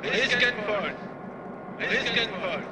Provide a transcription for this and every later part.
Risk and fall. Risk and fall.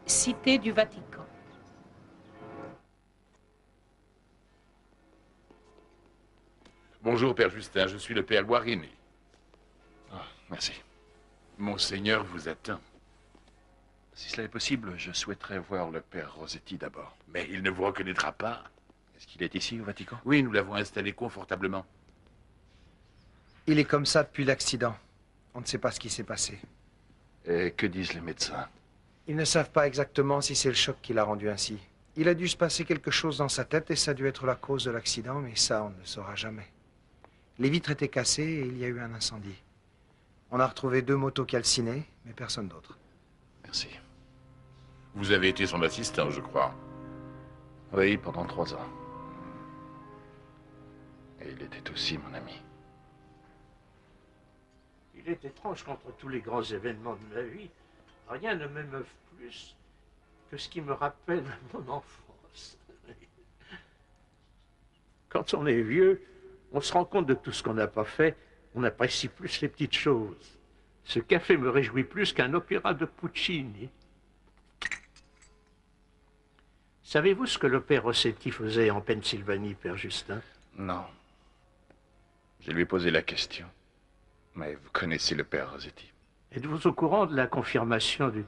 Cité du Vatican. Bonjour, Père Justin, je suis le Père Guarini. Ah, merci. Monseigneur vous attend. Si cela est possible, je souhaiterais voir le Père Rossetti d'abord. Mais il ne vous reconnaîtra pas. Est-ce qu'il est ici, au Vatican? Oui, nous l'avons installé confortablement. Il est comme ça depuis l'accident. On ne sait pas ce qui s'est passé. Et que disent les médecins? Ils ne savent pas exactement si c'est le choc qui l'a rendu ainsi. Il a dû se passer quelque chose dans sa tête et ça a dû être la cause de l'accident, mais ça, on ne le saura jamais. Les vitres étaient cassées et il y a eu un incendie. On a retrouvé 2 motos calcinées, mais personne d'autre. Merci. Vous avez été son assistant, je crois. Oui, pendant 3 ans. Et il était aussi mon ami. Il est étrange qu'entre tous les grands événements de ma vie, rien ne m'émeuve plus que ce qui me rappelle mon enfance. Quand on est vieux, on se rend compte de tout ce qu'on n'a pas fait, on apprécie plus les petites choses. Ce café me réjouit plus qu'un opéra de Puccini. Savez-vous ce que le père Rossetti faisait en Pennsylvanie, Père Justin? Non. Je lui ai posé la question. Mais vous connaissez le Père Rossetti. Êtes-vous au courant de la confirmation du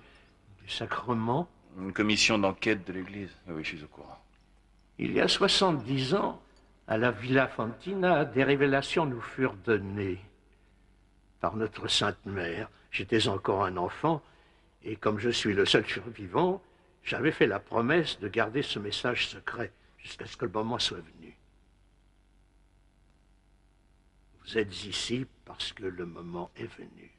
sacrement? Une commission d'enquête de l'Église. Oui, je suis au courant. Il y a 70 ans, à la Villa Fantina, des révélations nous furent données par notre Sainte Mère. J'étais encore un enfant, et comme je suis le seul survivant, j'avais fait la promesse de garder ce message secret jusqu'à ce que le moment soit venu. Vous êtes ici parce que le moment est venu.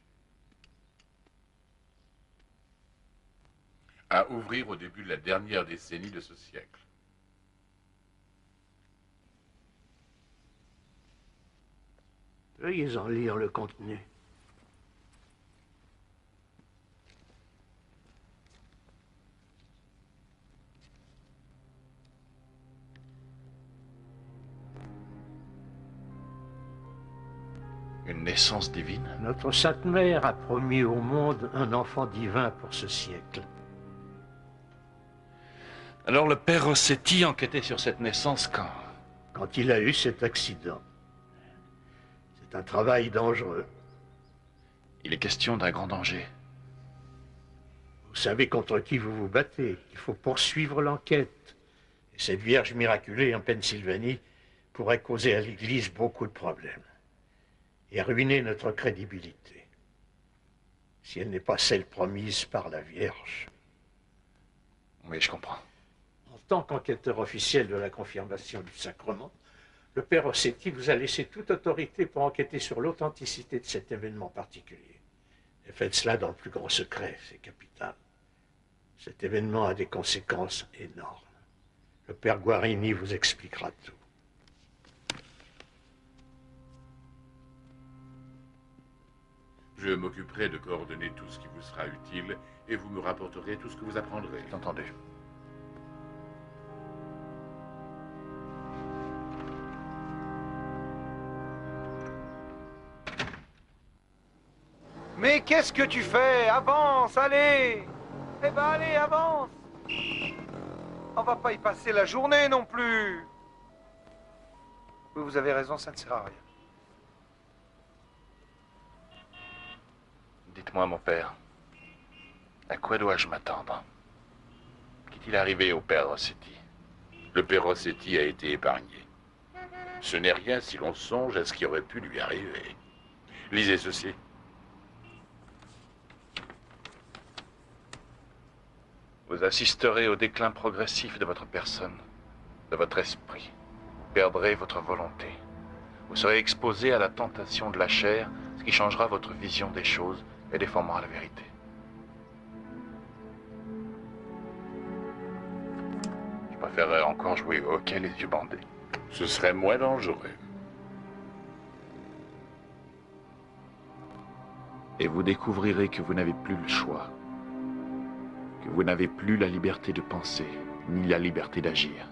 à ouvrir au début de la dernière décennie de ce siècle. Veuillez en lire le contenu. Une naissance divine? Notre Sainte Mère a promis au monde un enfant divin pour ce siècle. Alors le père Rossetti enquêtait sur cette naissance quand? Quand il a eu cet accident. C'est un travail dangereux. Il est question d'un grand danger. Vous savez contre qui vous vous battez. Il faut poursuivre l'enquête. Et cette Vierge miraculée en Pennsylvanie pourrait causer à l'Église beaucoup de problèmes. Et ruiner notre crédibilité. Si elle n'est pas celle promise par la Vierge. Oui, je comprends. En tant qu'enquêteur officiel de la confirmation du sacrement, le père Rossetti vous a laissé toute autorité pour enquêter sur l'authenticité de cet événement particulier. Et faites cela dans le plus grand secret, c'est capital. Cet événement a des conséquences énormes. Le père Guarini vous expliquera tout. Je m'occuperai de coordonner tout ce qui vous sera utile et vous me rapporterez tout ce que vous apprendrez. Entendu. Mais qu'est-ce que tu fais? Avance, allez! Eh ben allez, avance! On va pas y passer la journée non plus! Oui, vous avez raison, ça ne sert à rien. Dites-moi, mon père, à quoi dois-je m'attendre? Qu'est-il arrivé au père Rossetti? Le père Rossetti a été épargné. Ce n'est rien si l'on songe à ce qui aurait pu lui arriver. Lisez ceci. Vous assisterez au déclin progressif de votre personne, de votre esprit. Vous perdrez votre volonté. Vous serez exposé à la tentation de la chair, ce qui changera votre vision des choses et déformera la vérité. Je préférerais encore jouer au hockey les yeux bandés. Ce serait moins dangereux. Et vous découvrirez que vous n'avez plus le choix. Que vous n'avez plus la liberté de penser, ni la liberté d'agir.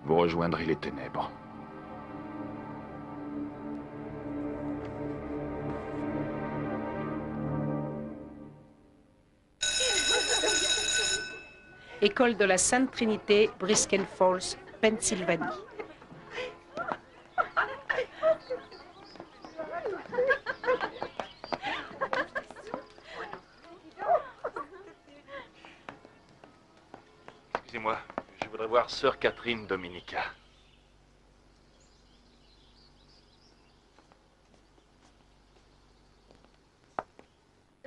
Vous rejoindrez les ténèbres. École de la Sainte Trinité, Brisken Falls, Pennsylvanie. Excusez-moi, je voudrais voir sœur Catherine Dominica.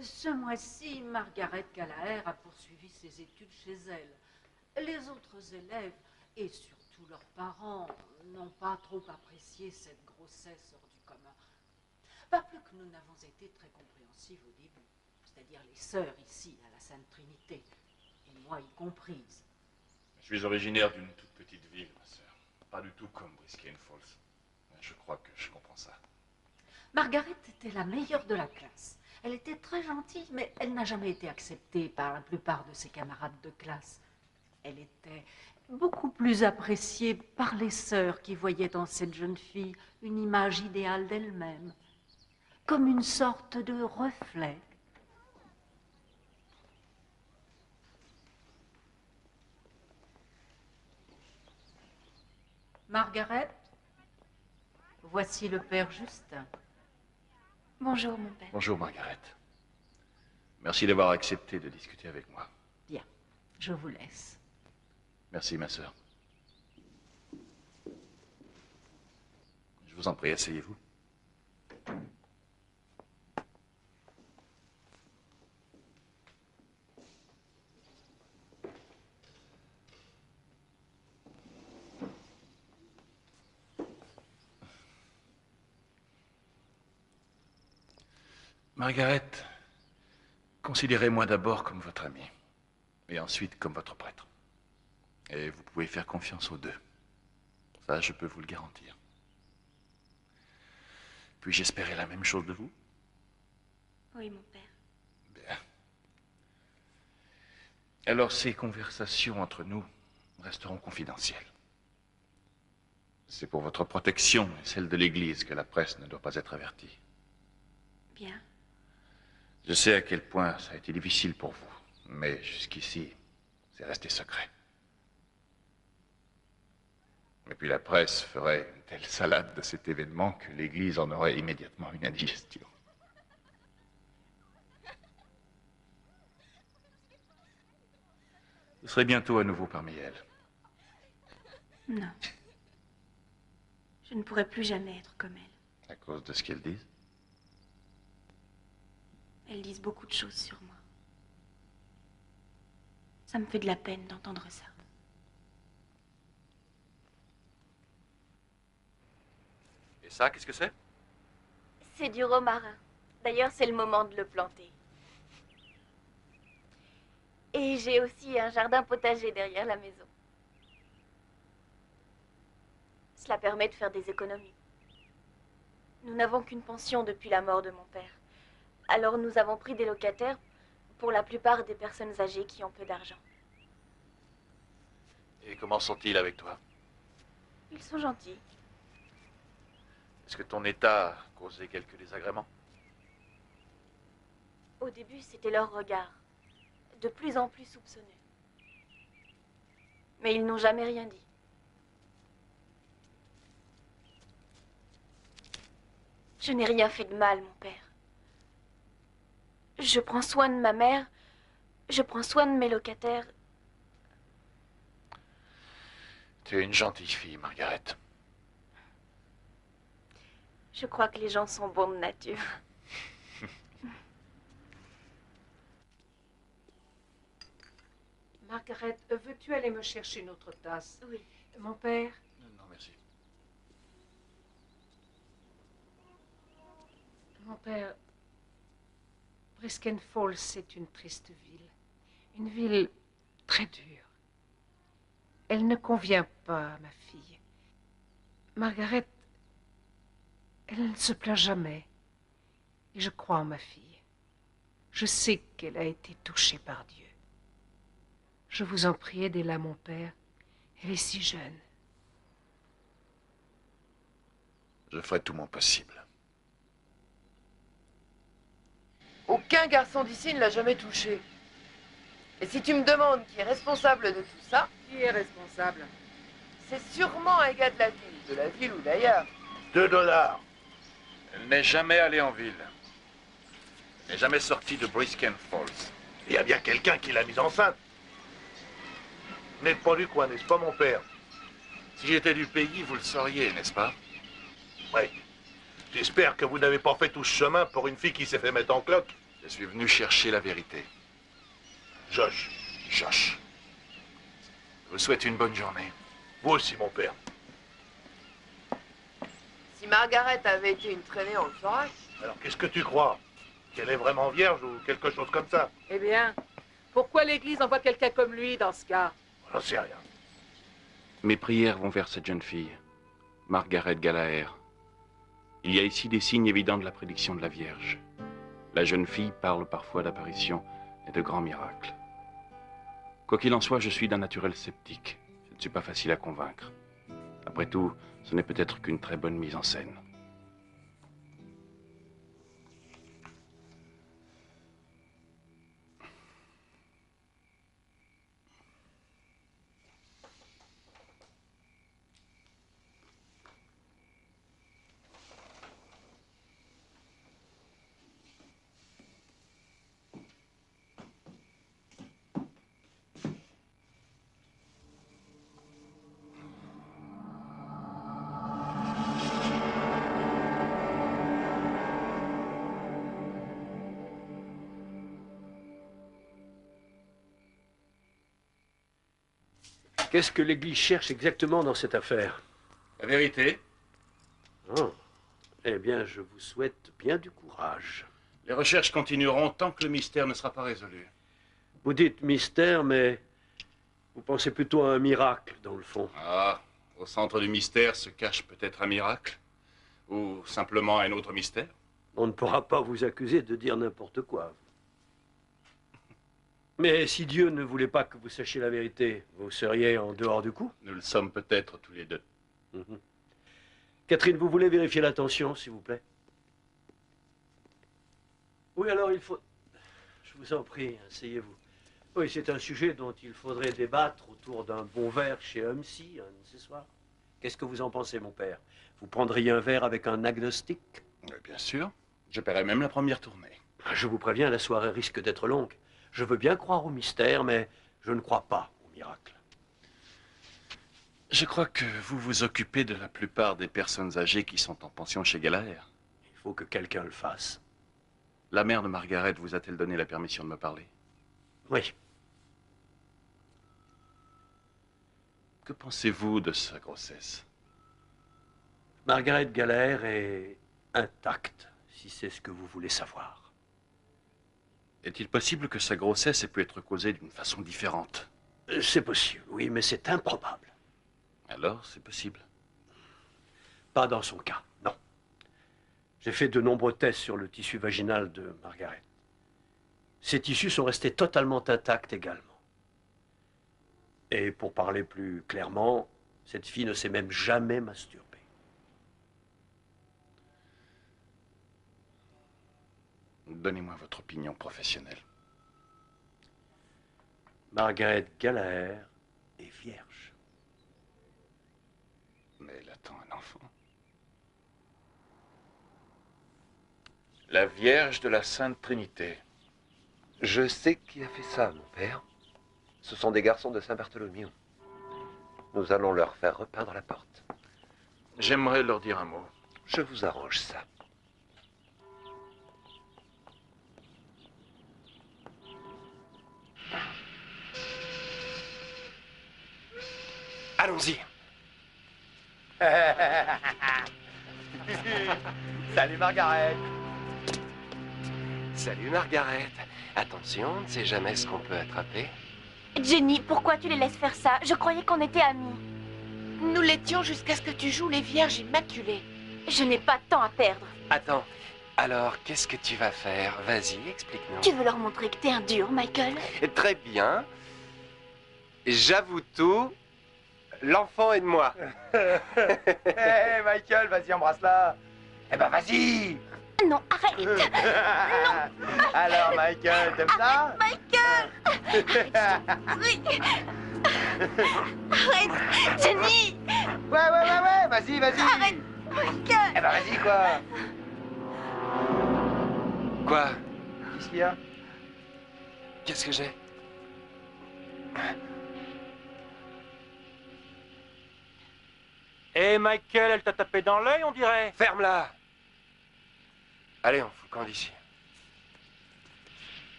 Ce mois-ci, Margaret Gallagher a poursuivi ses études chez elle. Les autres élèves, et surtout leurs parents, n'ont pas trop apprécié cette grossesse hors du commun. Pas plus que nous n'avons été très compréhensifs au début, c'est-à-dire les sœurs ici, à la Sainte Trinité, et moi y comprise. Je suis originaire d'une toute petite ville, ma sœur. Pas du tout comme Brisken Falls. Je crois que je comprends ça. Margaret était la meilleure de la classe. Elle était très gentille, mais elle n'a jamais été acceptée par la plupart de ses camarades de classe. Elle était beaucoup plus appréciée par les sœurs qui voyaient dans cette jeune fille une image idéale d'elle-même, comme une sorte de reflet. Margaret, voici le père Justin. Bonjour, mon père. Bonjour, Margaret. Merci d'avoir accepté de discuter avec moi. Bien, je vous laisse. Merci, ma sœur. Je vous en prie, asseyez-vous. Margaret, considérez-moi d'abord comme votre amie. et ensuite comme votre prêtre. Et vous pouvez faire confiance aux deux. Ça, je peux vous le garantir. Puis-je espérer la même chose de vous? Oui, mon père. Bien. Alors, ces conversations entre nous resteront confidentielles. C'est pour votre protection et celle de l'Église que la presse ne doit pas être avertie. Bien. Je sais à quel point ça a été difficile pour vous, mais jusqu'ici, c'est resté secret. Et puis la presse ferait une telle salade de cet événement que l'Église en aurait immédiatement une indigestion. Vous serez bientôt à nouveau parmi elles. Non. Je ne pourrai plus jamais être comme elles. À cause de ce qu'elles disent? Elles disent beaucoup de choses sur moi. Ça me fait de la peine d'entendre ça. Et ça, qu'est-ce que c'est? C'est du romarin. D'ailleurs, c'est le moment de le planter. Et j'ai aussi un jardin potager derrière la maison. Cela permet de faire des économies. Nous n'avons qu'une pension depuis la mort de mon père. Alors nous avons pris des locataires, pour la plupart des personnes âgées qui ont peu d'argent. Et comment sont-ils avec toi? Ils sont gentils. Est-ce que ton état a causé quelques désagréments? Au début, c'était leur regard, de plus en plus soupçonneux. Mais ils n'ont jamais rien dit. Je n'ai rien fait de mal, mon père. Je prends soin de ma mère, je prends soin de mes locataires. Tu es une gentille fille, Margaret. Je crois que les gens sont bons de nature. Margaret, veux-tu aller me chercher une autre tasse? Oui. Mon père? Non, merci. Mon père, Brisken Falls, c'est une triste ville. Une ville très dure. Elle ne convient pas à ma fille. Margaret, elle ne se plaint jamais. Et je crois en ma fille. Je sais qu'elle a été touchée par Dieu. Je vous en prie, aidez-la, mon père. Elle est si jeune. Je ferai tout mon possible. Aucun garçon d'ici ne l'a jamais touché. Et si tu me demandes qui est responsable de tout ça... Qui est responsable? C'est sûrement un gars de la ville ou d'ailleurs. 2 $. Elle n'est jamais allée en ville. Elle n'est jamais sortie de Brisken Falls. Il y a bien quelqu'un qui l'a mise enceinte. Vous n'êtes pas du coin, n'est-ce pas, mon père? Si j'étais du pays, vous le sauriez, n'est-ce pas? Oui. J'espère que vous n'avez pas fait tout ce chemin pour une fille qui s'est fait mettre en cloque. Je suis venu chercher la vérité. Josh. Josh. Je vous souhaite une bonne journée. Vous aussi, mon père. Si Margaret avait été une traînée, on le saurait. Alors, qu'est-ce que tu crois? Qu'elle est vraiment vierge ou quelque chose comme ça? Eh bien, pourquoi l'Église envoie quelqu'un comme lui dans ce cas? J'en sais rien. Mes prières vont vers cette jeune fille, Margaret Gallagher. Il y a ici des signes évidents de la prédiction de la Vierge. La jeune fille parle parfois d'apparitions et de grands miracles. Quoi qu'il en soit, je suis d'un naturel sceptique. Je ne suis pas facile à convaincre. Après tout, ce n'est peut-être qu'une très bonne mise en scène. Qu'est-ce que l'Église cherche exactement dans cette affaire? La vérité? Oh. Eh bien, je vous souhaite bien du courage. Les recherches continueront tant que le mystère ne sera pas résolu. Vous dites mystère, mais vous pensez plutôt à un miracle, dans le fond. Ah, au centre du mystère se cache peut-être un miracle. Ou simplement un autre mystère. On ne pourra pas vous accuser de dire n'importe quoi. Mais si Dieu ne voulait pas que vous sachiez la vérité, vous seriez en dehors du coup? Nous le sommes peut-être tous les deux. Catherine, vous voulez vérifier la tension, s'il vous plaît? Oui, alors il faut... Je vous en prie, asseyez-vous. Oui, c'est un sujet dont il faudrait débattre autour d'un bon verre chez Humsey, un de ces soirs. Qu'est-ce que vous en pensez, mon père? Vous prendriez un verre avec un agnostique? Bien sûr. Je paierai même la première tournée. Je vous préviens, la soirée risque d'être longue. Je veux bien croire au mystère, mais je ne crois pas au miracle. Je crois que vous vous occupez de la plupart des personnes âgées qui sont en pension chez Gallagher. Il faut que quelqu'un le fasse. La mère de Margaret vous a-t-elle donné la permission de me parler? Oui. Que pensez-vous de sa grossesse? Margaret Gallagher est intacte, si c'est ce que vous voulez savoir. Est-il possible que sa grossesse ait pu être causée d'une façon différente? C'est possible, oui, mais c'est improbable. Alors, c'est possible. Pas dans son cas, non. J'ai fait de nombreux tests sur le tissu vaginal de Margaret. Ces tissus sont restés totalement intacts également. Et pour parler plus clairement, cette fille ne s'est même jamais masturbée. Donnez-moi votre opinion professionnelle. Margaret Gallagher est vierge. Mais elle attend un enfant. La Vierge de la Sainte Trinité. Je sais qui a fait ça, mon père. Ce sont des garçons de Saint-Bartholomew. Nous allons leur faire repeindre la porte. J'aimerais leur dire un mot. Je vous arrange ça. Allons-y. Salut Margaret. Salut Margaret. Attention, on ne sait jamais ce qu'on peut attraper. Jenny, pourquoi tu les laisses faire ça? Je croyais qu'on était amis. Nous l'étions jusqu'à ce que tu joues les Vierges Immaculées. Je n'ai pas de temps à perdre. Attends, alors qu'est-ce que tu vas faire? Vas-y, explique-nous. Tu veux leur montrer que t'es un dur, Michael? Très bien. J'avoue tout. L'enfant est de moi. Hé, Michael, vas-y, embrasse-la. Eh ben, vas-y. Non, arrête. Non. Alors, Michael, t'aimes ça? Michael. Arrête. Jenny. Ouais, vas-y. Arrête, Michael. Eh ben, vas-y, quoi. Quoi? Qu'est-ce qu'il y a? Qu'est-ce que j'ai? Hé, Michael, elle t'a tapé dans l'œil, on dirait. Ferme-la. Allez, on fout le camp d'ici.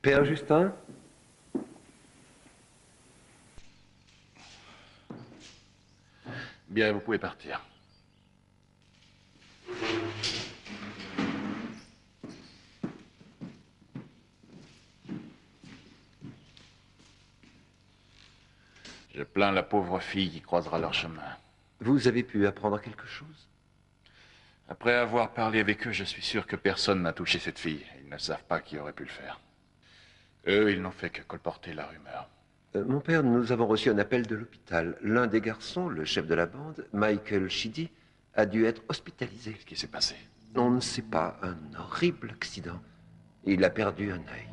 Père Justin? Bien, vous pouvez partir. Je plains la pauvre fille qui croisera leur chemin. Vous avez pu apprendre quelque chose? Après avoir parlé avec eux, je suis sûr que personne n'a touché cette fille. Ils ne savent pas qui aurait pu le faire. Eux, ils n'ont fait que colporter la rumeur. Mon père, nous avons reçu un appel de l'hôpital. L'un des garçons, le chef de la bande, Michael Sheedy, a dû être hospitalisé. Qu'est-ce qui s'est passé? On ne sait pas. Un horrible accident. Il a perdu un œil.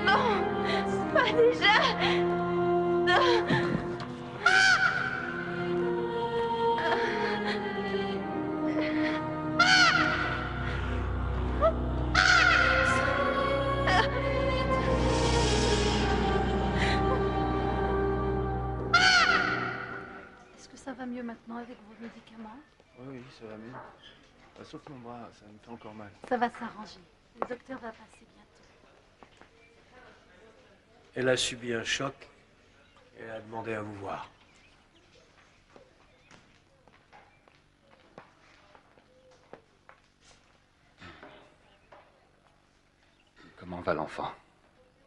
Non, pas déjà. Est-ce que ça va mieux maintenant avec vos médicaments? Oui, ça va mieux. Sauf mon bras, ça me fait encore mal. Ça va s'arranger. Le docteur va passer bientôt. Elle a subi un choc et elle a demandé à vous voir. Comment va l'enfant?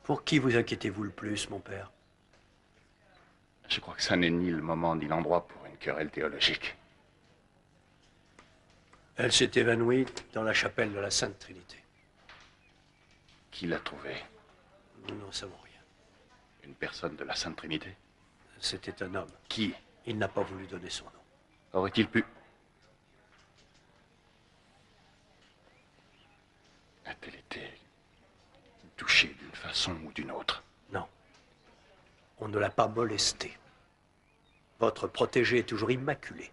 Pour qui vous inquiétez-vous le plus, mon père? Je crois que ça n'est ni le moment ni l'endroit pour une querelle théologique. Elle s'est évanouie dans la chapelle de la Sainte Trinité. Qui l'a trouvée? Nous n'en savons rien. Une personne de la Sainte Trinité? C'était un homme. Qui? Il n'a pas voulu donner son nom. Aurait-il pu? A-t-elle été touchée d'une façon ou d'une autre? Non. On ne l'a pas molesté. Votre protégé est toujours immaculé.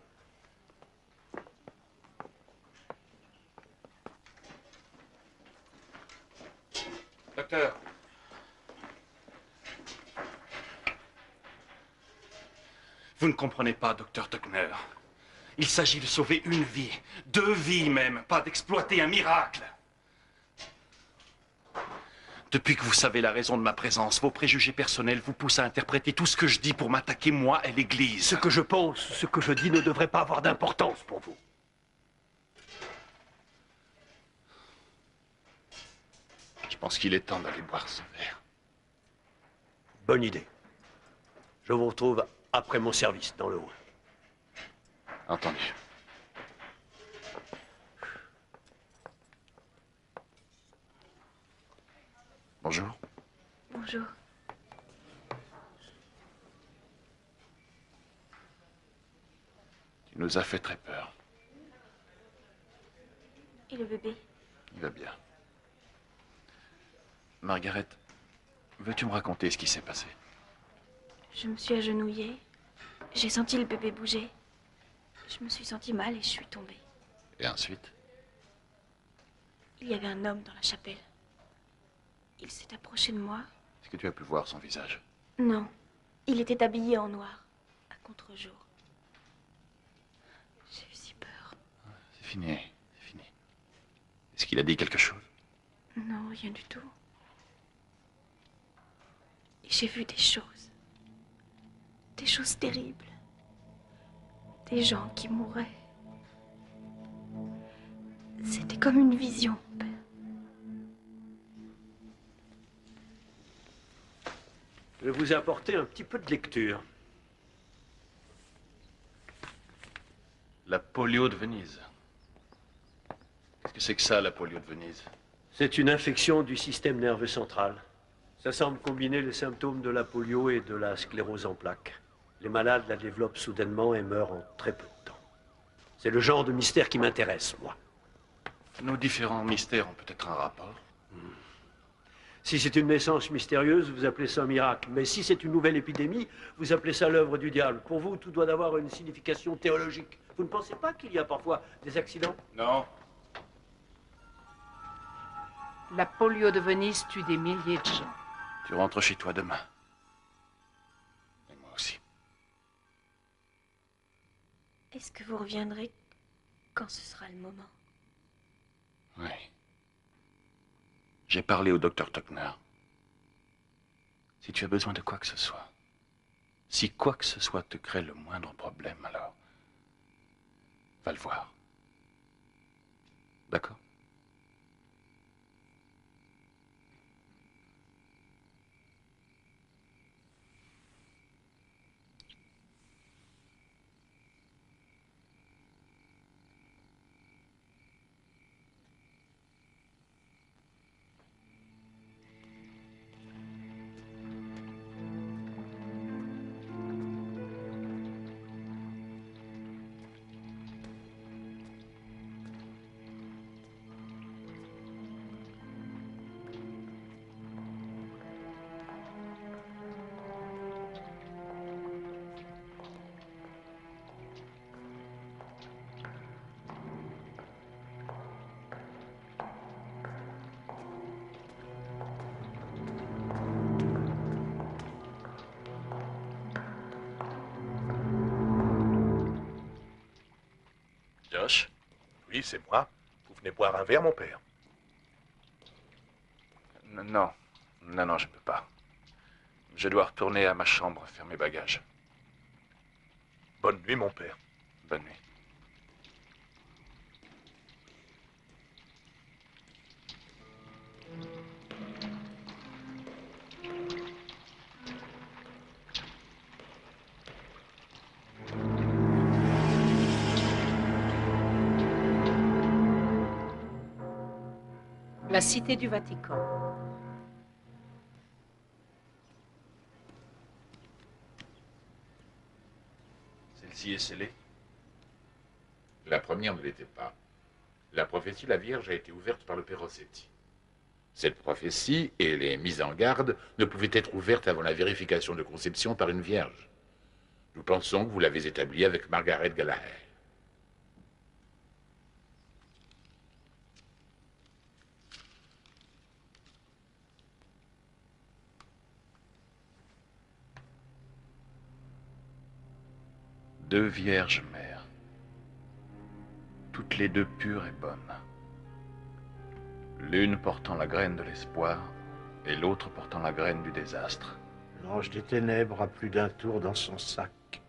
Docteur. Vous ne comprenez pas, docteur Tuckner. Il s'agit de sauver une vie, 2 vies même, pas d'exploiter un miracle. Depuis que vous savez la raison de ma présence, vos préjugés personnels vous poussent à interpréter tout ce que je dis pour m'attaquer, moi et l'Église. Ce que je pense, ce que je dis ne devrait pas avoir d'importance pour vous. Je pense qu'il est temps d'aller boire ce verre. Bonne idée. Je vous retrouve après mon service, dans le hall. Entendu. Bonjour. Bonjour. Tu nous as fait très peur. Et le bébé? Il va bien. Margaret, veux-tu me raconter ce qui s'est passé? Je me suis agenouillée. J'ai senti le bébé bouger. Je me suis sentie mal et je suis tombée. Et ensuite? Il y avait un homme dans la chapelle. Il s'est approché de moi. Est-ce que tu as pu voir son visage? Non, il était habillé en noir, à contre-jour. J'ai eu si peur. C'est fini, c'est fini. Est-ce qu'il a dit quelque chose? Non, rien du tout. Et j'ai vu des choses. Des choses terribles. Des gens qui mouraient. C'était comme une vision, père. Je vais vous apporter un petit peu de lecture. La polio de Venise. Qu'est-ce que c'est que ça, la polio de Venise? C'est une infection du système nerveux central. Ça semble combiner les symptômes de la polio et de la sclérose en plaques. Les malades la développent soudainement et meurent en très peu de temps. C'est le genre de mystère qui m'intéresse, moi. Nos différents mystères ont peut-être un rapport. Si c'est une naissance mystérieuse, vous appelez ça un miracle. Mais si c'est une nouvelle épidémie, vous appelez ça l'œuvre du diable. Pour vous, tout doit avoir une signification théologique. Vous ne pensez pas qu'il y a parfois des accidents? Non. La polio de Venise tue des milliers de gens. Tu rentres chez toi demain. Et moi aussi. Est-ce que vous reviendrez quand ce sera le moment? Oui. J'ai parlé au docteur Tuckner. Si tu as besoin de quoi que ce soit, si quoi que ce soit te crée le moindre problème, alors va le voir. D'accord? Josh? Oui, c'est moi. Vous venez boire un verre, mon père? Non, je ne peux pas. Je dois retourner à ma chambre faire mes bagages. Bonne nuit, mon père. Bonne nuit. La Cité du Vatican. Celle-ci est scellée? La première ne l'était pas. La prophétie de la Vierge a été ouverte par le Père Rossetti. Cette prophétie et les mises en garde ne pouvaient être ouvertes avant la vérification de conception par une Vierge. Nous pensons que vous l'avez établie avec Margaret Gallagher. Deux vierges mères, toutes les deux pures et bonnes. L'une portant la graine de l'espoir et l'autre portant la graine du désastre. L'ange des ténèbres a plus d'un tour dans son sac.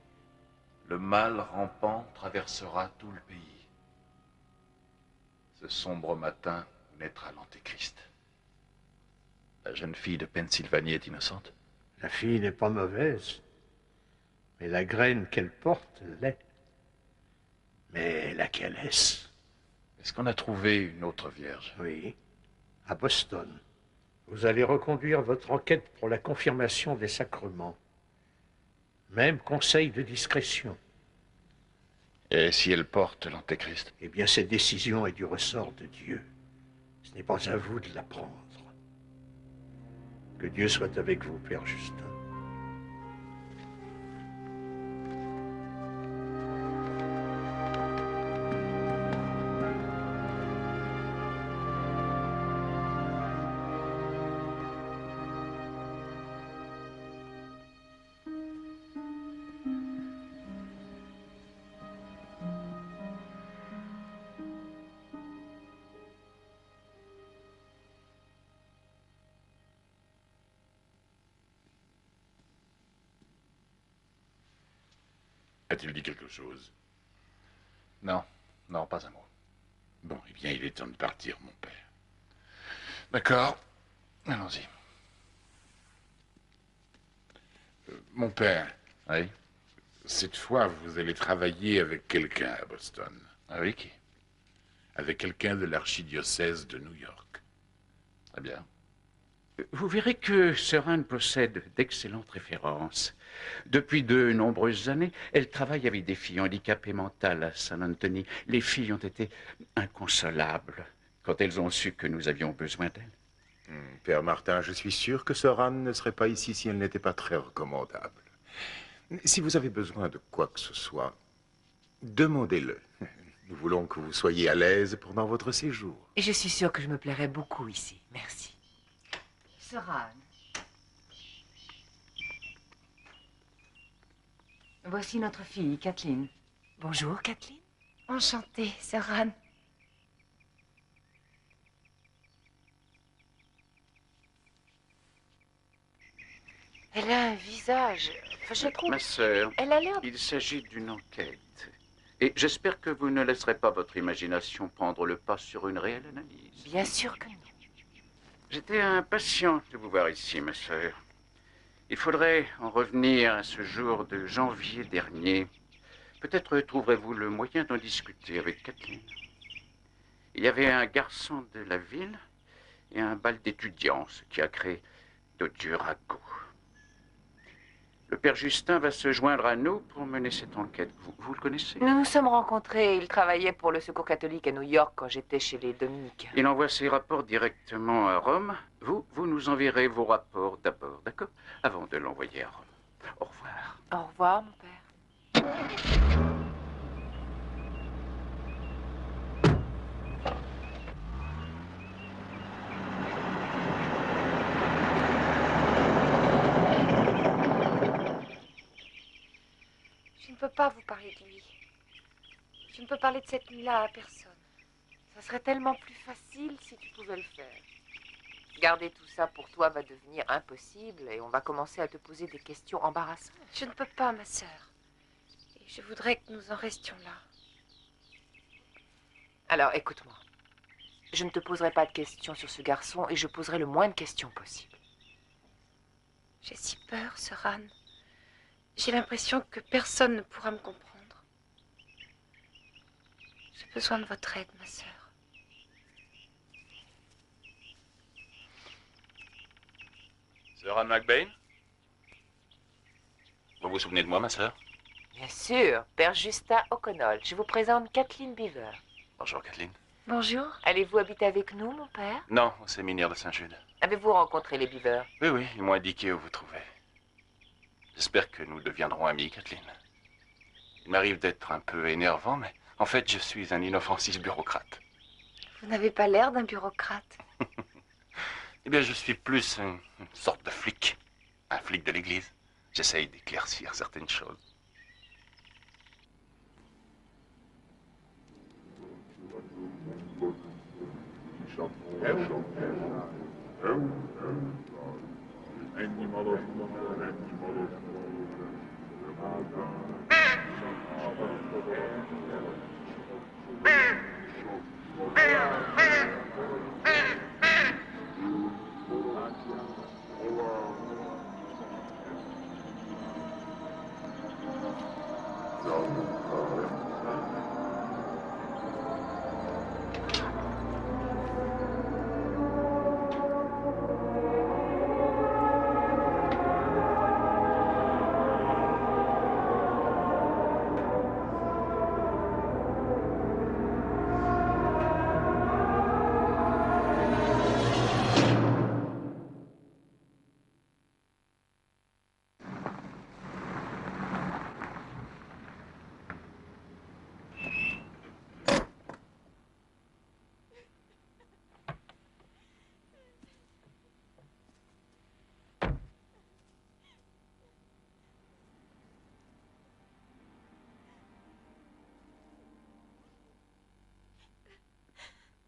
Le mal rampant traversera tout le pays. Ce sombre matin naîtra l'Antéchrist. La jeune fille de Pennsylvanie est innocente? La fille n'est pas mauvaise, mais la graine qu'elle porte l'est. Mais laquelle est-ce? Est-ce qu'on a trouvé une autre vierge? Oui, à Boston. Vous allez reconduire votre enquête pour la confirmation des sacrements. Même conseil de discrétion. Et si elle porte l'Antéchrist? Eh bien, cette décision est du ressort de Dieu. Ce n'est pas à vous de la prendre. Que Dieu soit avec vous, Père Justin. A-t-il dit quelque chose? Non, pas un mot. Bon, eh bien, il est temps de partir, mon père. D'accord, allons-y. Mon père. Oui? Cette fois, vous allez travailler avec quelqu'un à Boston. Avec qui? Avec quelqu'un de l'archidiocèse de New York. Très bien. Vous verrez que Sir Anne possède d'excellentes références. Depuis de nombreuses années, elle travaille avec des filles handicapées mentales à San Anthony. Les filles ont été inconsolables quand elles ont su que nous avions besoin d'elles. Père Martin, je suis sûr que Sir Anne ne serait pas ici si elle n'était pas très recommandable. Si vous avez besoin de quoi que ce soit, demandez-le. Nous voulons que vous soyez à l'aise pendant votre séjour. Et je suis sûre que je me plairais beaucoup ici. Merci. Sir Anne. Voici notre fille, Kathleen. Bonjour, Kathleen. Enchantée, Sir Anne. Elle a un visage... Enfin, je trouve... Ma sœur, Elle a l'air... il s'agit d'une enquête. Et j'espère que vous ne laisserez pas votre imagination prendre le pas sur une réelle analyse. Bien sûr que non. J'étais impatient de vous voir ici, ma sœur. Il faudrait en revenir à ce jour de janvier dernier. Peut-être trouverez-vous le moyen d'en discuter avec Kathleen. Il y avait un garçon de la ville et un bal d'étudiants, ce qui a créé de durs ragots. Le père Justin va se joindre à nous pour mener cette enquête. Vous le connaissez? Nous nous sommes rencontrés. Il travaillait pour le Secours catholique à New York quand j'étais chez les Dominicains. Il envoie ses rapports directement à Rome. Vous nous enverrez vos rapports d'abord, d'accord? Avant de l'envoyer à Rome. Au revoir. Au revoir, mon père. Je ne peux pas vous parler de lui. Tu ne peux parler de cette nuit-là à personne. Ça serait tellement plus facile si tu pouvais le faire. Garder tout ça pour toi va devenir impossible et on va commencer à te poser des questions embarrassantes. Je ne peux pas, ma sœur. Et je voudrais que nous en restions là. Alors, écoute-moi. Je ne te poserai pas de questions sur ce garçon et je poserai le moins de questions possible. J'ai si peur, sœur Anne. J'ai l'impression que personne ne pourra me comprendre. J'ai besoin de votre aide, ma sœur. Sœur Anne McBain? Vous vous souvenez de moi, ma sœur? Bien sûr, Père Justin O'Connell. Je vous présente Kathleen Beaver. Bonjour, Kathleen. Bonjour. Allez-vous habiter avec nous, mon père? Non, au séminaire de Saint-Jude. Avez-vous rencontré les Beaver? Oui, oui, ils m'ont indiqué où vous trouvez. J'espère que nous deviendrons amis, Kathleen. Il m'arrive d'être un peu énervant, mais en fait, je suis un inoffensif bureaucrate. Vous n'avez pas l'air d'un bureaucrate. Eh bien, je suis plus une sorte de flic. Un flic de l'église. J'essaye d'éclaircir certaines choses.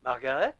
Margaret?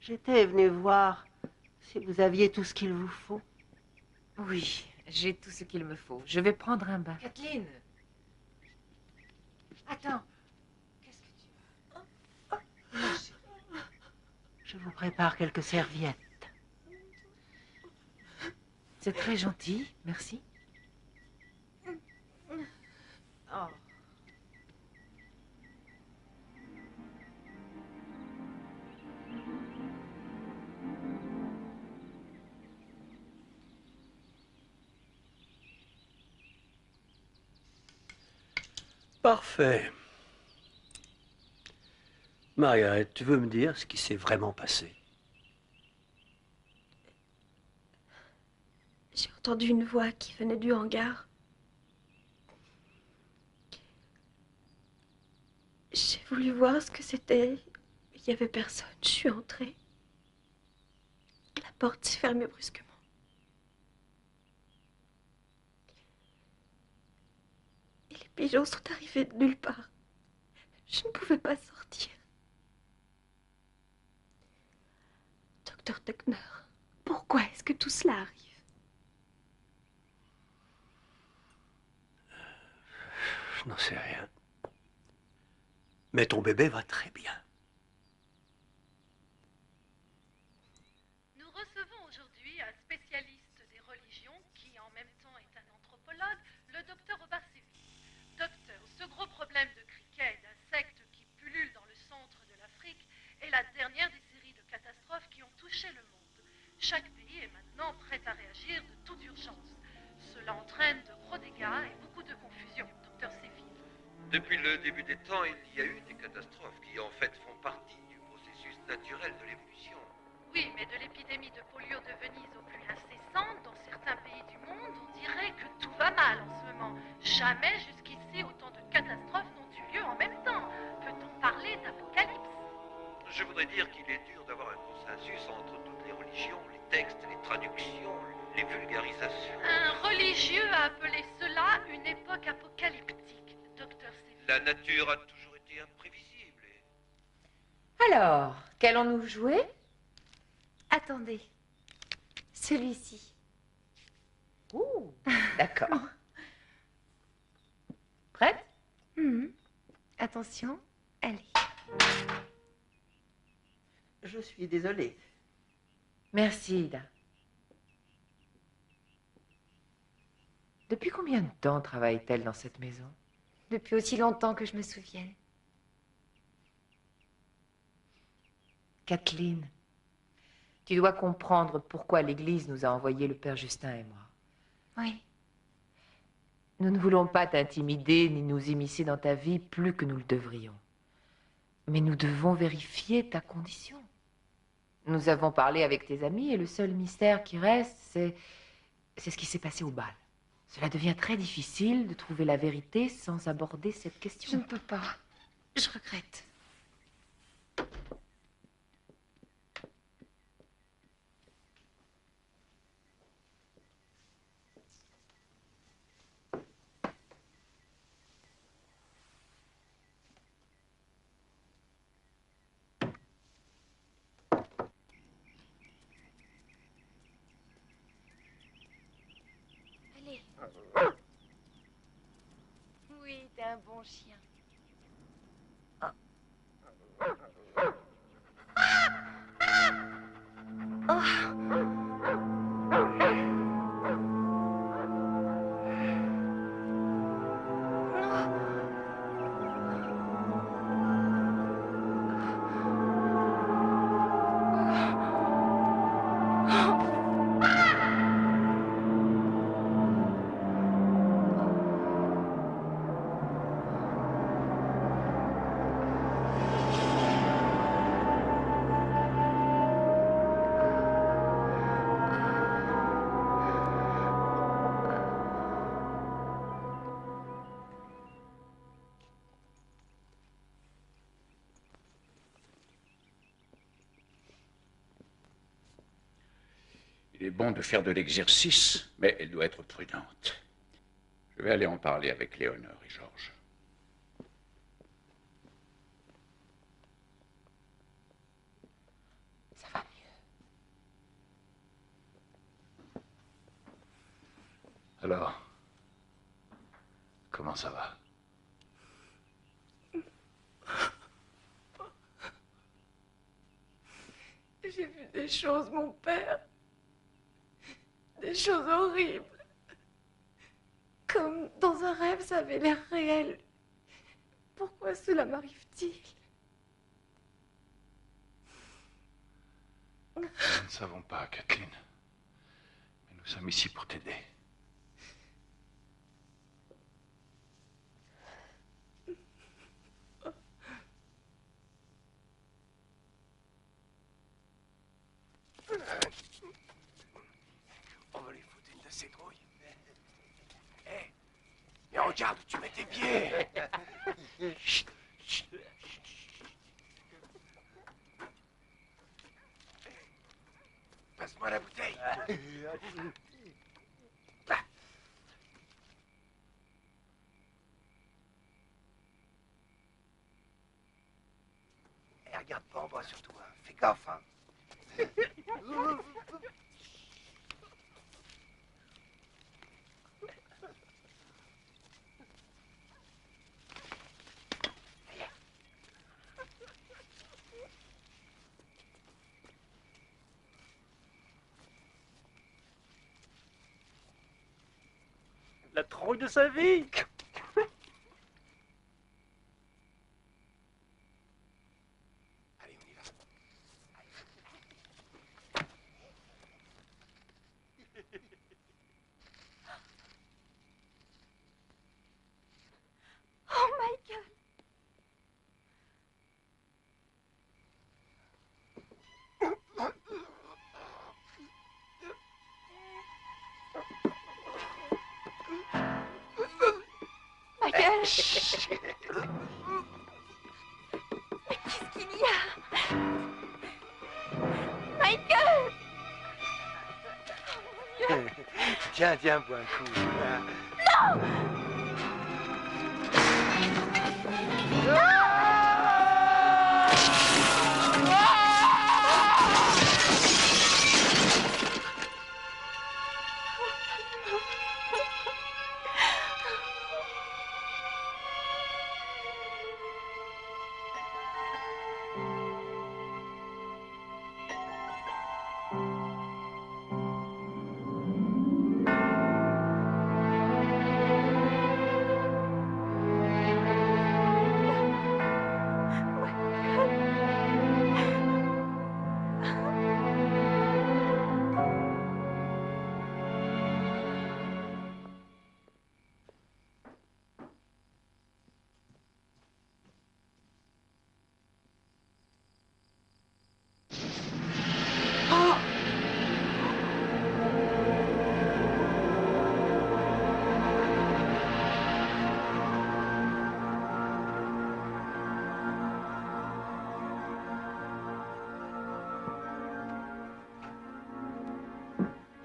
J'étais venue voir si vous aviez tout ce qu'il vous faut. Oui, j'ai tout ce qu'il me faut. Je vais prendre un bain. Kathleen. Attends. Qu'est-ce que tu veux? Je vous prépare quelques serviettes. C'est très gentil, merci. Oh. Parfait. Margaret, tu veux me dire ce qui s'est vraiment passé? J'ai entendu une voix qui venait du hangar. J'ai voulu voir ce que c'était. Il n'y avait personne. Je suis entrée. La porte s'est fermée brusquement. Et les pigeons sont arrivés de nulle part. Je ne pouvais pas sortir. Docteur Tuckner, pourquoi est-ce que tout cela arrive? Je n'en sais rien. Mais ton bébé va très bien. Nous recevons aujourd'hui un spécialiste des religions qui en même temps est un anthropologue, le docteur Obarsevich. Docteur, ce gros problème de criquets et d'insectes qui pullulent dans le centre de l'Afrique est la dernière des séries de catastrophes qui ont touché le monde. Chaque pays est maintenant prêt à réagir de toute urgence. Cela entraîne de gros dégâts et beaucoup de confusion, docteur Séville. Depuis le début des temps, il y a eu des catastrophes qui, en fait, font partie du processus naturel de l'évolution. Oui, mais de l'épidémie de polio de Venise aux pluies incessantes, dans certains pays du monde, on dirait que tout va mal en ce moment. Jamais jusqu'ici autant de catastrophes n'ont eu lieu en même temps. Peut-on parler d'apocalypse? Je voudrais dire qu'il est dur d'avoir un consensus entre toutes les religions, les textes, les traductions, les vulgarisations. Un religieux a appelé cela une époque apocalyptique, docteur Séville. La nature a toujours été imprévisible. Alors, qu'allons-nous jouer? Attendez. Celui-ci. Ouh, d'accord. Prête? Attention, allez. Je suis désolée. Merci, Ida. Depuis combien de temps travaille-t-elle dans cette maison? Depuis aussi longtemps que je me souvienne. Kathleen, tu dois comprendre pourquoi l'Église nous a envoyé le Père Justin et moi. Oui. Nous ne voulons pas t'intimider ni nous immiscer dans ta vie plus que nous le devrions. Mais nous devons vérifier ta condition. Nous avons parlé avec tes amis et le seul mystère qui reste, c'est ce qui s'est passé au bal. Cela devient très difficile de trouver la vérité sans aborder cette question. Je ne peux pas. Je regrette. Oui, t'es un bon chien. Il est bon de faire de l'exercice, mais elle doit être prudente. Je vais aller en parler avec Léonore et Georges. Ça va mieux. Alors, comment ça va? J'ai vu des choses, mon père. Des choses horribles. Comme dans un rêve, ça avait l'air réel. Pourquoi cela m'arrive-t-il? Nous ne savons pas, Kathleen. Mais nous sommes ici pour t'aider. ces trouilles. Hé, mais regarde où tu mets tes pieds. Chut, chut. Passe-moi la bouteille. Et regarde pas en bas surtout, hein. Fais gaffe, hein. La trouille de sa vie. Oh, Michael! Michael! Chut. Mais qu'est-ce qu'il y a? Michael! Tiens, tiens, bois un coup. Non!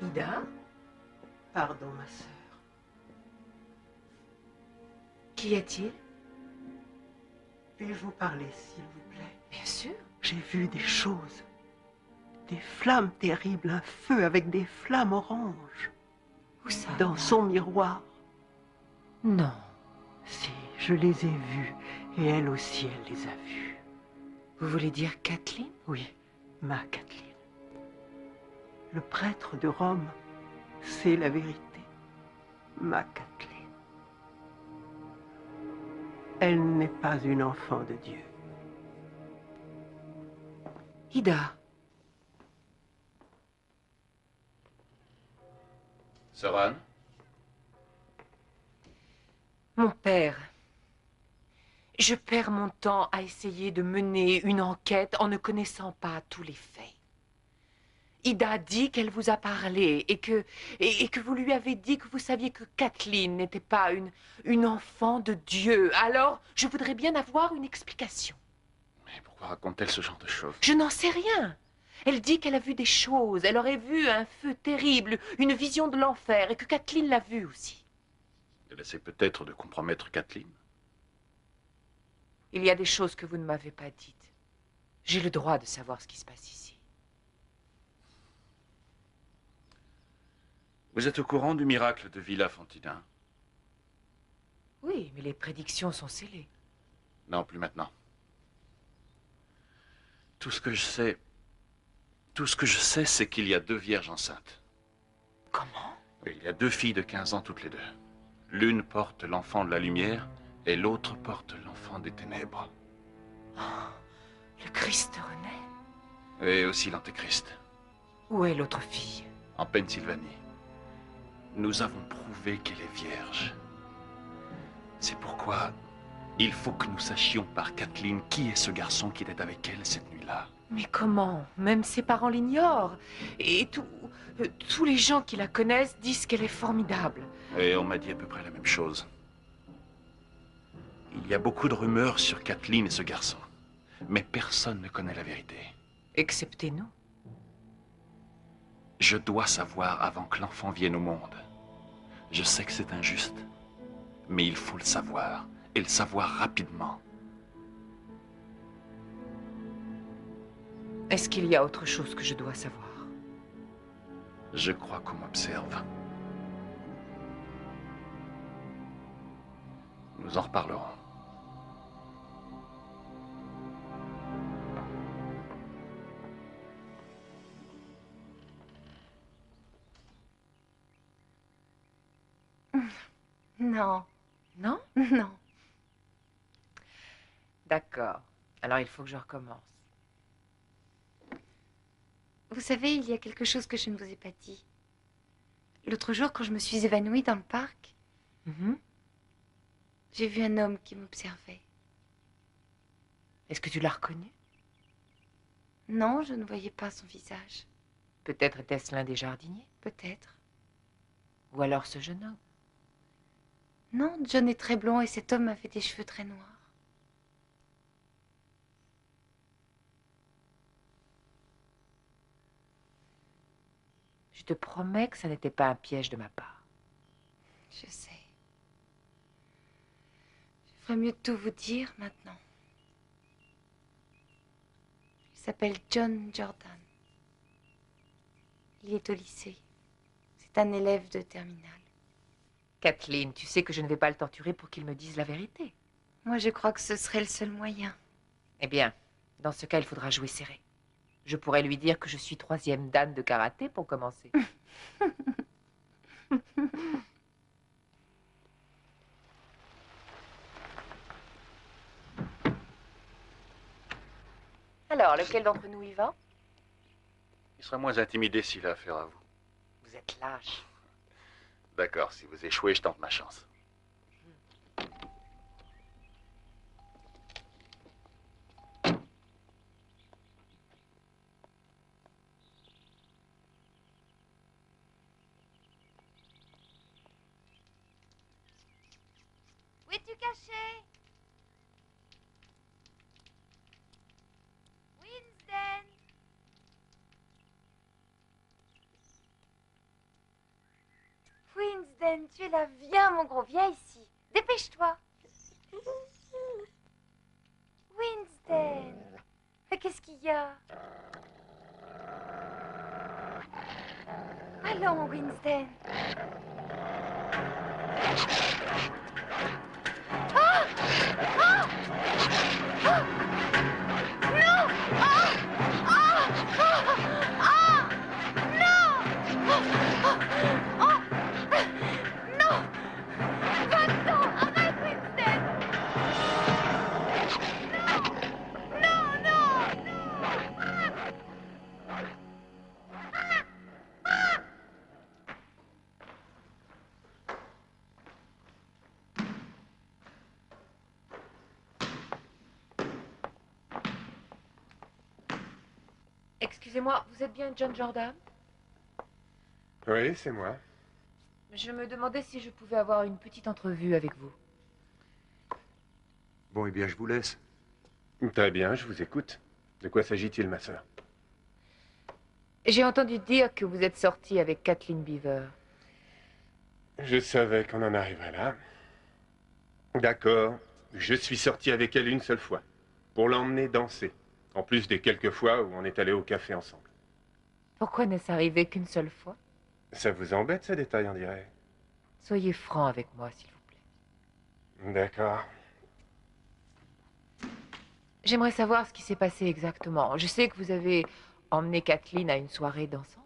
Ida? Pardon, ma sœur. Qu'y a-t-il? Puis-je vous parler, s'il vous plaît? Bien sûr. J'ai vu des choses. Des flammes terribles, un feu avec des flammes oranges. Où ça? Dans son miroir. Non. Si, je les ai vues. Et elle aussi, elle les a vues. Vous voulez dire Kathleen? Oui, ma Kathleen. Le prêtre de Rome sait la vérité. Ma Kathleen. Elle n'est pas une enfant de Dieu. Ida. Soran? Mon père, je perds mon temps à essayer de mener une enquête en ne connaissant pas tous les faits. Ida dit qu'elle vous a parlé et que vous lui avez dit que vous saviez que Kathleen n'était pas une enfant de Dieu. Alors, je voudrais bien avoir une explication. Mais pourquoi raconte-t-elle ce genre de choses? Je n'en sais rien. Elle dit qu'elle a vu des choses. Elle aurait vu un feu terrible, une vision de l'enfer, et que Kathleen l'a vu aussi. Elle essaie peut-être de compromettre Kathleen. Il y a des choses que vous ne m'avez pas dites. J'ai le droit de savoir ce qui se passe ici. Vous êtes au courant du miracle de Villa Fantina? Oui, mais les prédictions sont scellées. Non, plus maintenant. Tout ce que je sais, c'est qu'il y a 2 vierges enceintes. Comment? Oui, il y a 2 filles de 15 ans toutes les 2. L'une porte l'enfant de la lumière et l'autre porte l'enfant des ténèbres. Oh, le Christ renaît? Et aussi l'Antéchrist. Où est l'autre fille? En Pennsylvanie. Nous avons prouvé qu'elle est vierge. C'est pourquoi Il faut que nous sachions par Kathleen qui est ce garçon qui était avec elle cette nuit-là. Mais comment? Même ses parents l'ignorent. Et tous les gens qui la connaissent disent qu'elle est formidable. Et on m'a dit à peu près la même chose. Il y a beaucoup de rumeurs sur Kathleen et ce garçon. Mais personne ne connaît la vérité. Excepté nous. Je dois savoir avant que l'enfant vienne au monde. Je sais que c'est injuste, mais il faut le savoir, et le savoir rapidement. Est-ce qu'il y a autre chose que je dois savoir? Je crois qu'on m'observe. Nous en reparlerons. Non. Non? Non. D'accord. Alors il faut que je recommence. Vous savez, il y a quelque chose que je ne vous ai pas dit. L'autre jour, quand je me suis évanouie dans le parc, j'ai vu un homme qui m'observait. Est-ce que tu l'as reconnu? Non, je ne voyais pas son visage. Peut-être était-ce l'un des jardiniers? Peut-être. Ou alors ce jeune homme? Non, John est très blond et cet homme avait des cheveux très noirs. Je te promets que ça n'était pas un piège de ma part. Je sais. Je ferais mieux de tout vous dire maintenant. Il s'appelle John Jordan. Il est au lycée. C'est un élève de terminale. Kathleen, tu sais que je ne vais pas le torturer pour qu'il me dise la vérité. Moi, je crois que ce serait le seul moyen. Eh bien, dans ce cas, il faudra jouer serré. Je pourrais lui dire que je suis 3e dan de karaté pour commencer. Alors, lequel d'entre nous y va? Il sera moins intimidé s'il a affaire à vous. Vous êtes lâche. D'accord, si vous échouez, je tente ma chance. Où es-tu caché? Winston! Winston, tu es là. Viens, mon gros, viens ici. Dépêche-toi. Winston! Mais qu'est-ce qu'il y a? Allons, Winston. Ah! Ah! Ah! Non! Ah! Ah! Ah! Ah! Non! Ah! Ah! Non! Va-t'en! Arrête, Winston! Non! Non, non! Non! Excusez-moi, vous êtes bien John Jordan? Oui, c'est moi. Je me demandais si je pouvais avoir une petite entrevue avec vous. Bon, eh bien, je vous laisse. Très bien, je vous écoute. De quoi s'agit-il, ma sœur? J'ai entendu dire que vous êtes sortie avec Kathleen Beaver. Je savais qu'on en arriverait là. D'accord. Je suis sorti avec elle une seule fois. Pour l'emmener danser. En plus des quelques fois où on est allé au café ensemble. Pourquoi n'est-ce arrivé qu'une seule fois? Ça vous embête, ce détail, on dirait? Soyez franc avec moi, s'il vous plaît. D'accord. J'aimerais savoir ce qui s'est passé exactement. Je sais que vous avez emmené Kathleen à une soirée dansante.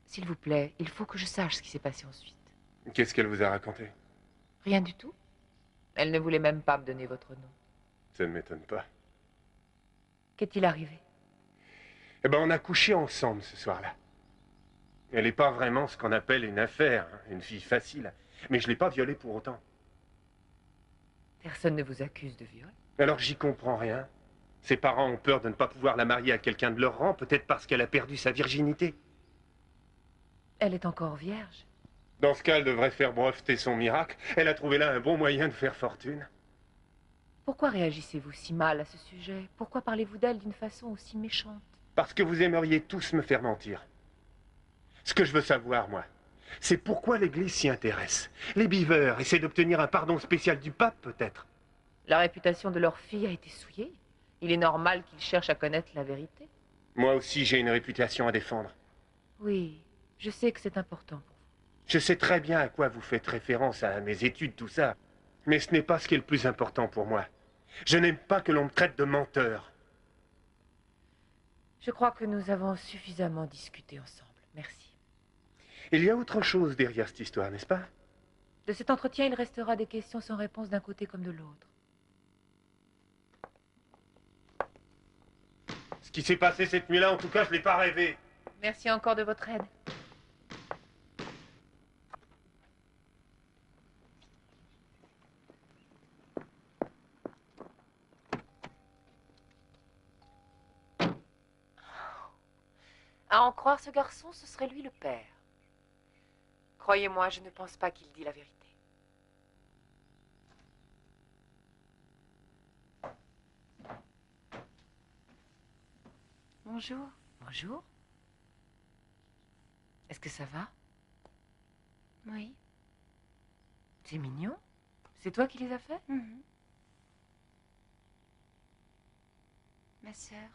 S'il vous plaît, il faut que je sache ce qui s'est passé ensuite. Qu'est-ce qu'elle vous a raconté? Rien du tout. Elle ne voulait même pas me donner votre nom. Ça ne m'étonne pas. Qu'est-il arrivé? Eh ben, on a couché ensemble ce soir-là. Elle n'est pas vraiment ce qu'on appelle une affaire, hein, une fille facile. Mais je ne l'ai pas violée pour autant. Personne ne vous accuse de viol. Alors j'y comprends rien. Ses parents ont peur de ne pas pouvoir la marier à quelqu'un de leur rang, peut-être parce qu'elle a perdu sa virginité. Elle est encore vierge. Dans ce cas, elle devrait faire breveter son miracle. Elle a trouvé là un bon moyen de faire fortune. Pourquoi réagissez-vous si mal à ce sujet? Pourquoi parlez-vous d'elle d'une façon aussi méchante? Parce que vous aimeriez tous me faire mentir. Ce que je veux savoir, moi, c'est pourquoi l'Église s'y intéresse. Les Beaver essaient d'obtenir un pardon spécial du pape, peut-être. La réputation de leur fille a été souillée. Il est normal qu'ils cherchent à connaître la vérité. Moi aussi, j'ai une réputation à défendre. Oui, je sais que c'est important pour vous. Je sais très bien à quoi vous faites référence, à mes études, tout ça. Mais ce n'est pas ce qui est le plus important pour moi. Je n'aime pas que l'on me traite de menteur. Je crois que nous avons suffisamment discuté ensemble. Merci. Il y a autre chose derrière cette histoire, n'est-ce pas? De cet entretien, il restera des questions sans réponse d'un côté comme de l'autre. Ce qui s'est passé cette nuit-là, en tout cas, je ne l'ai pas rêvé. Merci encore de votre aide. À en croire ce garçon, ce serait lui le père. Croyez-moi, je ne pense pas qu'il dit la vérité. Bonjour. Bonjour. Est-ce que ça va? Oui. C'est mignon. C'est toi qui les as faits? Ma sœur,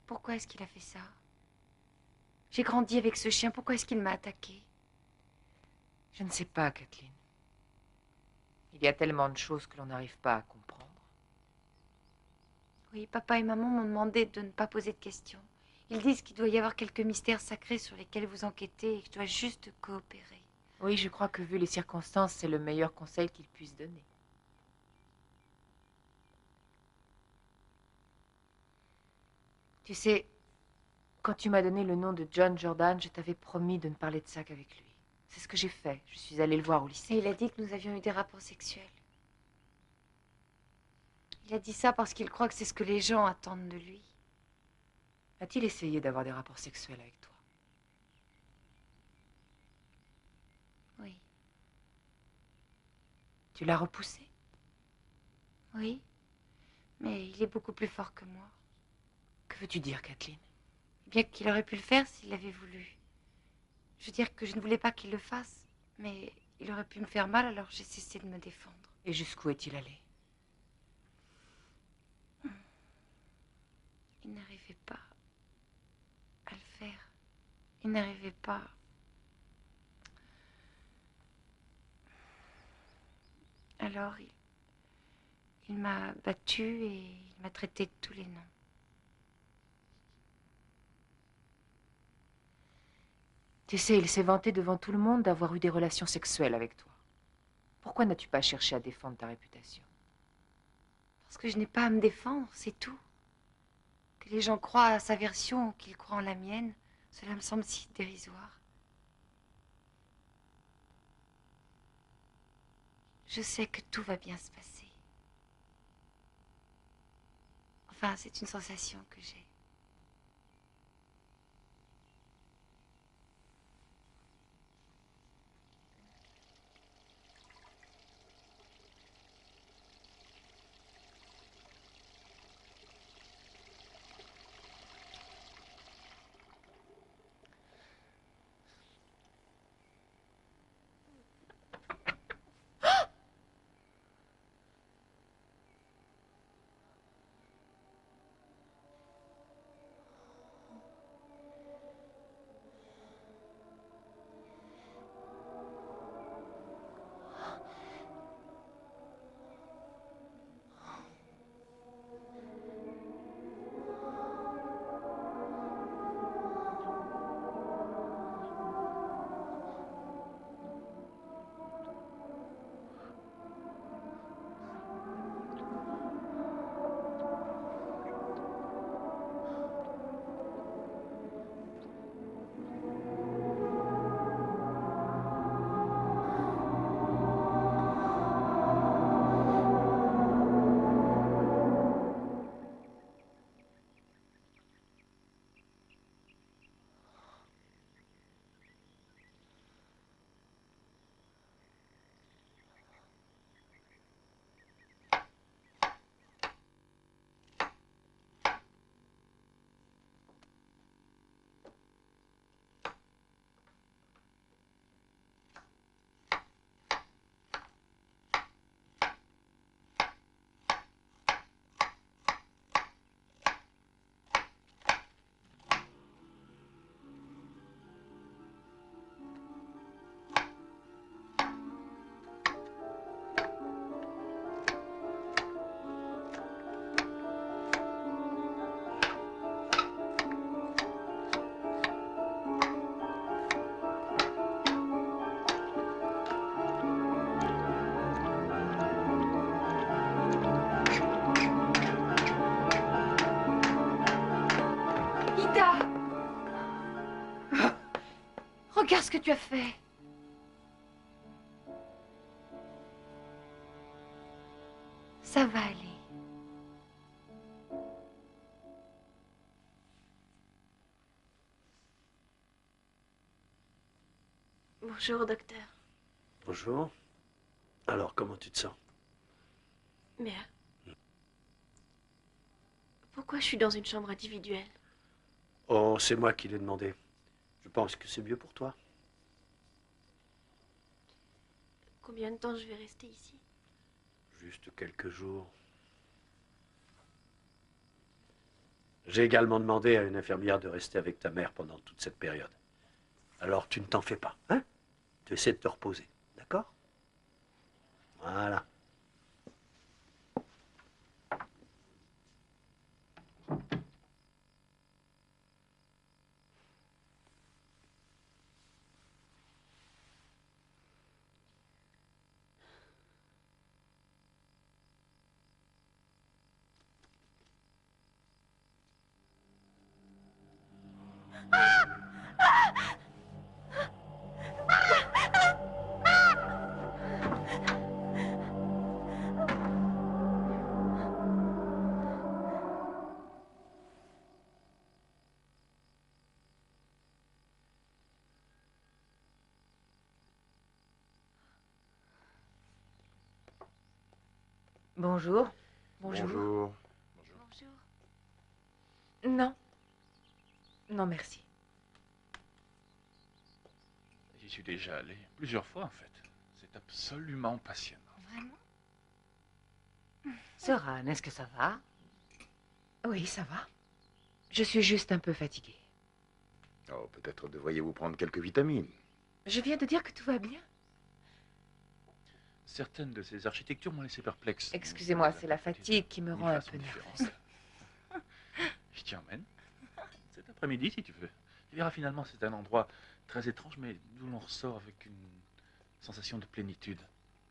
pourquoi est-ce qu'il a fait ça? J'ai grandi avec ce chien, pourquoi est-ce qu'il m'a attaqué? Je ne sais pas, Kathleen. Il y a tellement de choses que l'on n'arrive pas à comprendre. Oui, papa et maman m'ont demandé de ne pas poser de questions. Ils disent qu'il doit y avoir quelques mystères sacrés sur lesquels vous enquêtez et que je dois juste coopérer. Oui, je crois que vu les circonstances, c'est le meilleur conseil qu'ils puissent donner. Tu sais, quand tu m'as donné le nom de John Jordan, je t'avais promis de ne parler de ça qu'avec lui. C'est ce que j'ai fait. Je suis allée le voir au lycée. Et il a dit que nous avions eu des rapports sexuels. Il a dit ça parce qu'il croit que c'est ce que les gens attendent de lui. A-t-il essayé d'avoir des rapports sexuels avec toi? Oui. Tu l'as repoussé? Oui. Mais il est beaucoup plus fort que moi. Que veux-tu dire, Kathleen? Bien qu'il aurait pu le faire s'il l'avait voulu. Je veux dire que je ne voulais pas qu'il le fasse, mais il aurait pu me faire mal, alors j'ai cessé de me défendre. Et jusqu'où est-il allé? Il n'arrivait pas à le faire. Il n'arrivait pas. Alors, il m'a battue et il m'a traité de tous les noms. Tu sais, il s'est vanté devant tout le monde d'avoir eu des relations sexuelles avec toi. Pourquoi n'as-tu pas cherché à défendre ta réputation? Parce que je n'ai pas à me défendre, c'est tout. Que les gens croient à sa version ou qu'ils croient en la mienne, cela me semble si dérisoire. Je sais que tout va bien se passer. Enfin, c'est une sensation que j'ai. Ida! Regarde ce que tu as fait. Ça va aller. Bonjour, docteur. Bonjour. Alors, comment tu te sens? Bien. Pourquoi je suis dans une chambre individuelle? Oh, c'est moi qui l'ai demandé. Je pense que c'est mieux pour toi. Combien de temps je vais rester ici? Juste quelques jours. J'ai également demandé à une infirmière de rester avec ta mère pendant toute cette période. Alors, tu ne t'en fais pas, hein? Tu essaies de te reposer, d'accord? Voilà. Bonjour. Bonjour. Bonjour. Bonjour. Non. Non, merci. J'y suis déjà allé plusieurs fois en fait. C'est absolument passionnant. Vraiment? Soran, est-ce que ça va? Oui, ça va. Je suis juste un peu fatiguée. Oh, peut-être devriez-vous prendre quelques vitamines. Je viens de dire que tout va bien. Certaines de ces architectures m'ont laissé perplexe. Excusez-moi, c'est la fatigue qui me rend un peu nerveuse. Je t'y emmène. Cet après-midi, si tu veux. Tu verras, finalement, c'est un endroit très étrange, mais d'où l'on ressort avec une sensation de plénitude.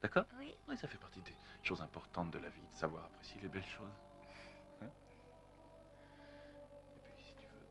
D'accord? Oui. Oui, ça fait partie des choses importantes de la vie, de savoir apprécier les belles choses. Hein? Et puis, si tu veux...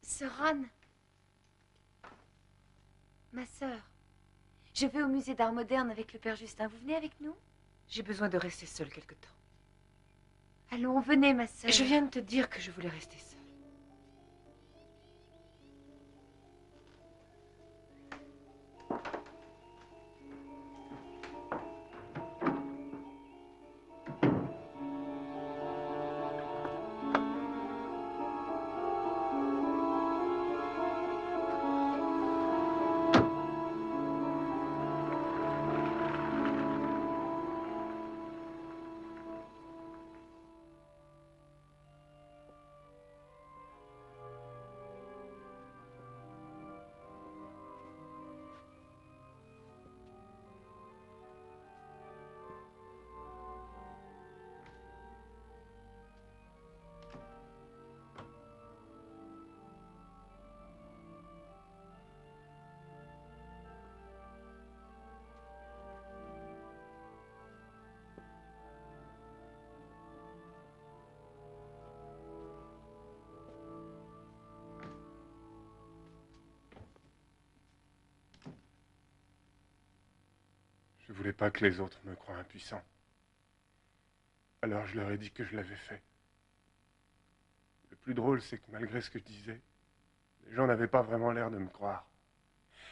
Soran. Ma sœur. Je vais au musée d'art moderne avec le père Justin. Vous venez avec nous? J'ai besoin de rester seule quelque temps. Allons, venez, ma sœur. Je viens de te dire que je voulais rester seule. Je voulais pas que les autres me croient impuissant. Alors je leur ai dit que je l'avais fait. Le plus drôle, c'est que malgré ce que je disais, les gens n'avaient pas vraiment l'air de me croire.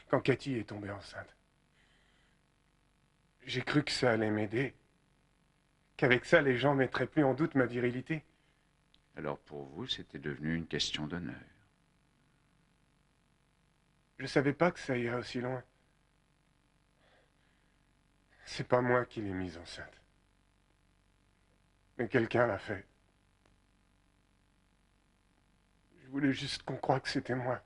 Quand Cathy est tombée enceinte, j'ai cru que ça allait m'aider, qu'avec ça, les gens mettraient plus en doute ma virilité. Alors pour vous, c'était devenu une question d'honneur. Je savais pas que ça irait aussi loin. C'est pas moi qui l'ai mise enceinte. Mais quelqu'un l'a fait. Je voulais juste qu'on croie que c'était moi.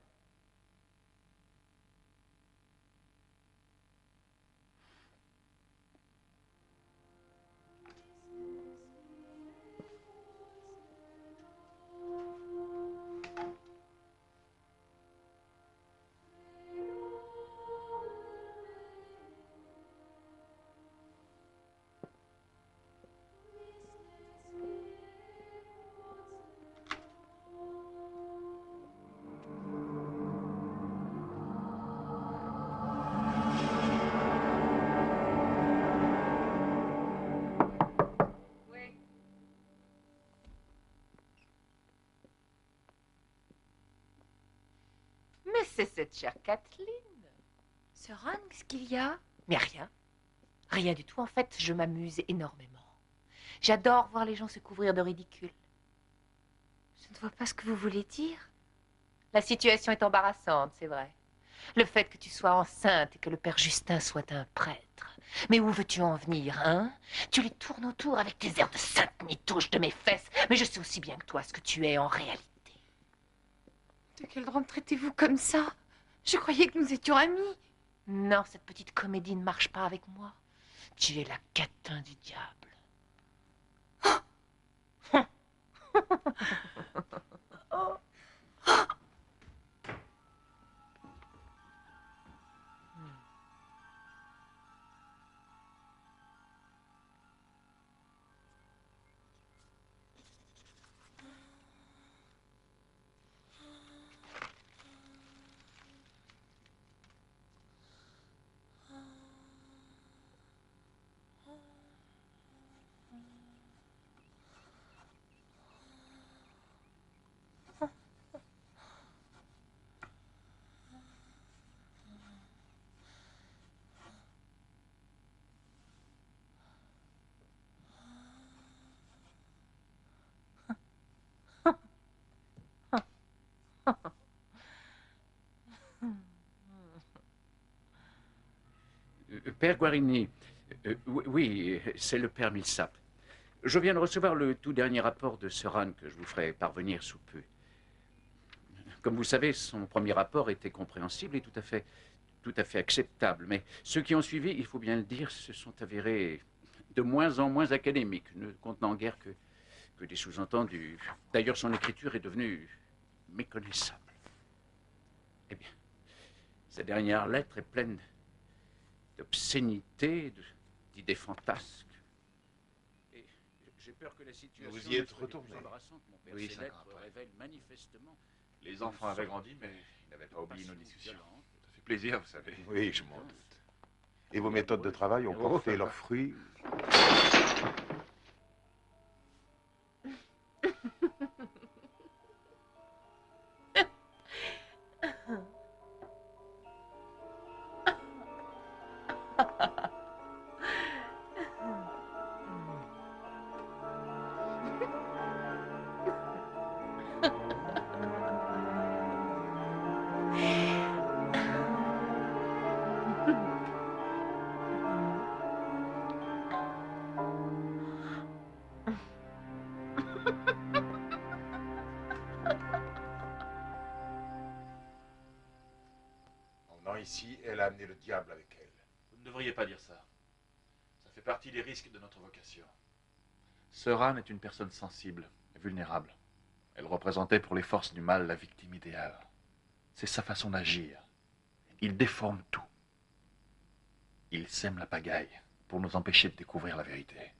Mais c'est cette chère Kathleen. Sir Ron, qu'est-ce qu'il y a? Mais rien. Rien du tout. En fait, je m'amuse énormément. J'adore voir les gens se couvrir de ridicule. Je ne vois pas ce que vous voulez dire. La situation est embarrassante, c'est vrai. Le fait que tu sois enceinte et que le père Justin soit un prêtre. Mais où veux-tu en venir, hein? Tu les tournes autour avec tes airs de sainte nitouche de mes fesses. Mais je sais aussi bien que toi ce que tu es en réalité. De quel drame traitez-vous comme ça? Je croyais que nous étions amis. Non, cette petite comédie ne marche pas avec moi. Tu es la catin du diable. Oh. Père Guarini, oui, c'est le père Millsap. Je viens de recevoir le tout dernier rapport de Sir Ron que je vous ferai parvenir sous peu. Comme vous savez, son premier rapport était compréhensible et tout à fait acceptable. Mais ceux qui ont suivi, il faut bien le dire, se sont avérés de moins en moins académiques, ne contenant guère que des sous-entendus. D'ailleurs, son écriture est devenue méconnaissable. Eh bien, sa dernière lettre est pleine d'obscénités, d'idées fantasques. Et j'ai peur que la situation... Vous y êtes retourné. Oui, ça lettre grimpe. révèle manifestement... Les enfants avaient grandi, mais ils n'avaient pas oublié nos discussions. Ça fait plaisir, vous savez. Oui, je m'en doute. Et vos méthodes de travail ont porté leurs fruits. Ici, elle a amené le diable avec elle. Vous ne devriez pas dire ça. Ça fait partie des risques de notre vocation. Sir Anne est une personne sensible et vulnérable. Elle représentait pour les forces du mal la victime idéale. C'est sa façon d'agir. Il déforme tout. Il sème la pagaille pour nous empêcher de découvrir la vérité.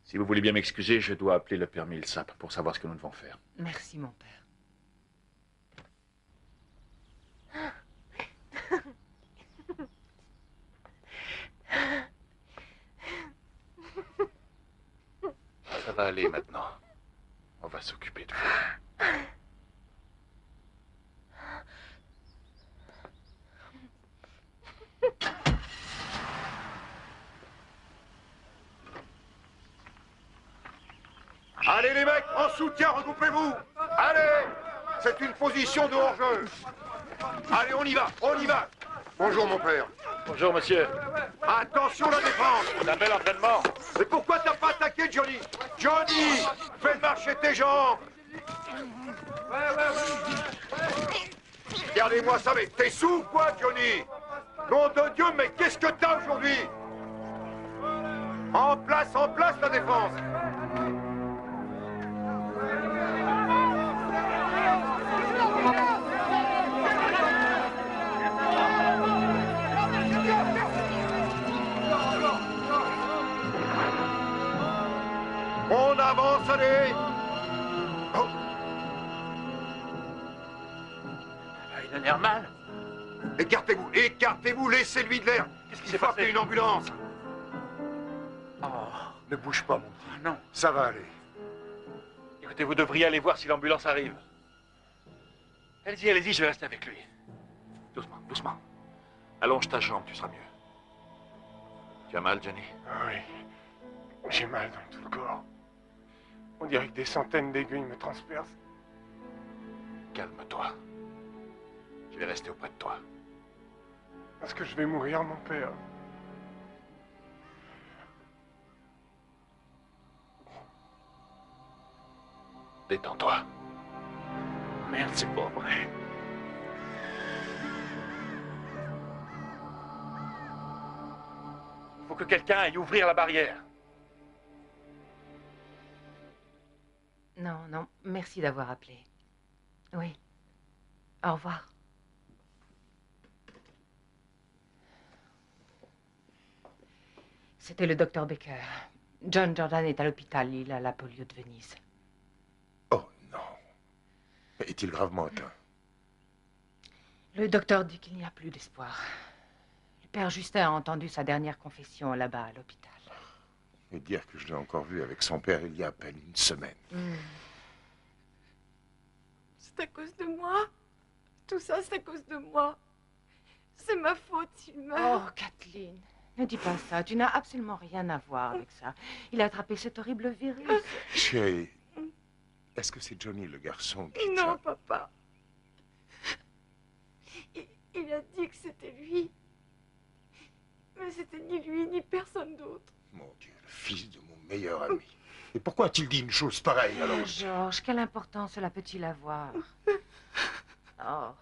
Si vous voulez bien m'excuser, je dois appeler le père Millsap pour savoir ce que nous devons faire. Merci, mon père. Ça va aller maintenant. On va s'occuper de vous. Allez les mecs, en soutien, regroupez-vous. Allez, c'est une position de hors-jeu. Allez, on y va, on y va. Bonjour mon père. Bonjour, monsieur. Attention la défense. C'est un bel entraînement. Mais pourquoi t'as pas attaqué Johnny? Johnny, fais marcher tes jambes. Regardez-moi ça, mais t'es sous ou quoi, Johnny? Nom de Dieu, mais qu'est-ce que t'as aujourd'hui? En place la défense. On avance, allez. Oh. Il a l'air mal. Écartez-vous, écartez-vous, laissez-lui de l'air. Qu'est-ce qui Il s'est faut passé? appeler une ambulance. Oh. Ne bouge pas, mon petit. Non. Ça va aller. Écoutez, vous devriez aller voir si l'ambulance arrive. Allez-y, allez-y, je vais rester avec lui. Doucement, doucement. Allonge ta jambe, tu seras mieux. Tu as mal, Johnny? Oui. J'ai mal dans tout le corps. On dirait que des centaines d'aiguilles me transpercent. Calme-toi. Je vais rester auprès de toi. Est-ce que je vais mourir, mon père? Détends-toi. Merde, c'est pas vrai. Faut que quelqu'un aille ouvrir la barrière. Non, non, merci d'avoir appelé. Oui. Au revoir. C'était le docteur Baker. John Jordan est à l'hôpital. Il a la polio de Venise. Oh non. Est-il gravement atteint? Le docteur dit qu'il n'y a plus d'espoir. Le père Justin a entendu sa dernière confession là-bas à l'hôpital. Et dire que je l'ai encore vu avec son père il y a à peine une semaine. C'est à cause de moi. Tout ça, c'est à cause de moi. C'est ma faute s'il meurt. Oh, Kathleen, ne dis pas ça. Tu n'as absolument rien à voir avec ça. Il a attrapé cet horrible virus. Chérie, est-ce que c'est Johnny le garçon qui Non, papa. Il a dit que c'était lui. Mais c'était ni lui, ni personne d'autre. Mon Dieu, le fils de mon meilleur ami. Et pourquoi a-t-il dit une chose pareille alors? Oh, Georges, quelle importance cela peut-il avoir? Oh.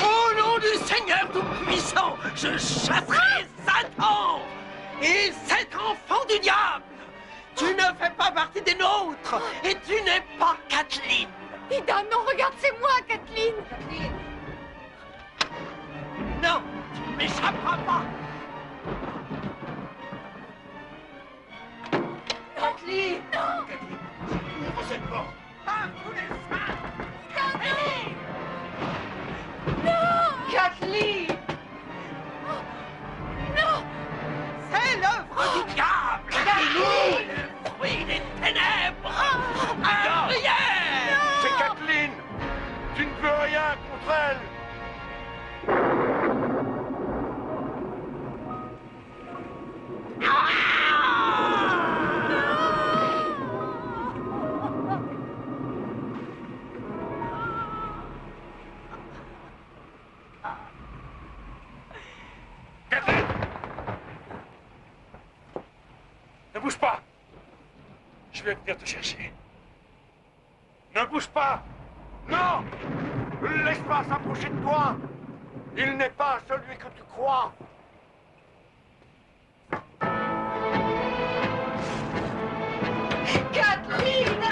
Au nom du Seigneur Tout-Puissant, je chasserai Satan et cet enfant du diable. Tu ne fais pas partie des nôtres et tu n'es pas Kathleen. Ida, non, regarde, c'est moi, Kathleen. Non, tu ne m'échapperas pas. Kathleen, non. Ouvre cette porte. Par tous les saints. Kathleen. Non. Kathleen. Non. C'est l'œuvre du diable. Kathleen. Le fruit des ténèbres. Arrière. C'est Kathleen. Tu ne peux rien contre elle. Ne bouge pas. Je vais venir te chercher. Ne bouge pas. Non. Laisse pas s'approcher de toi. Il n'est pas celui que tu crois. Kathleen.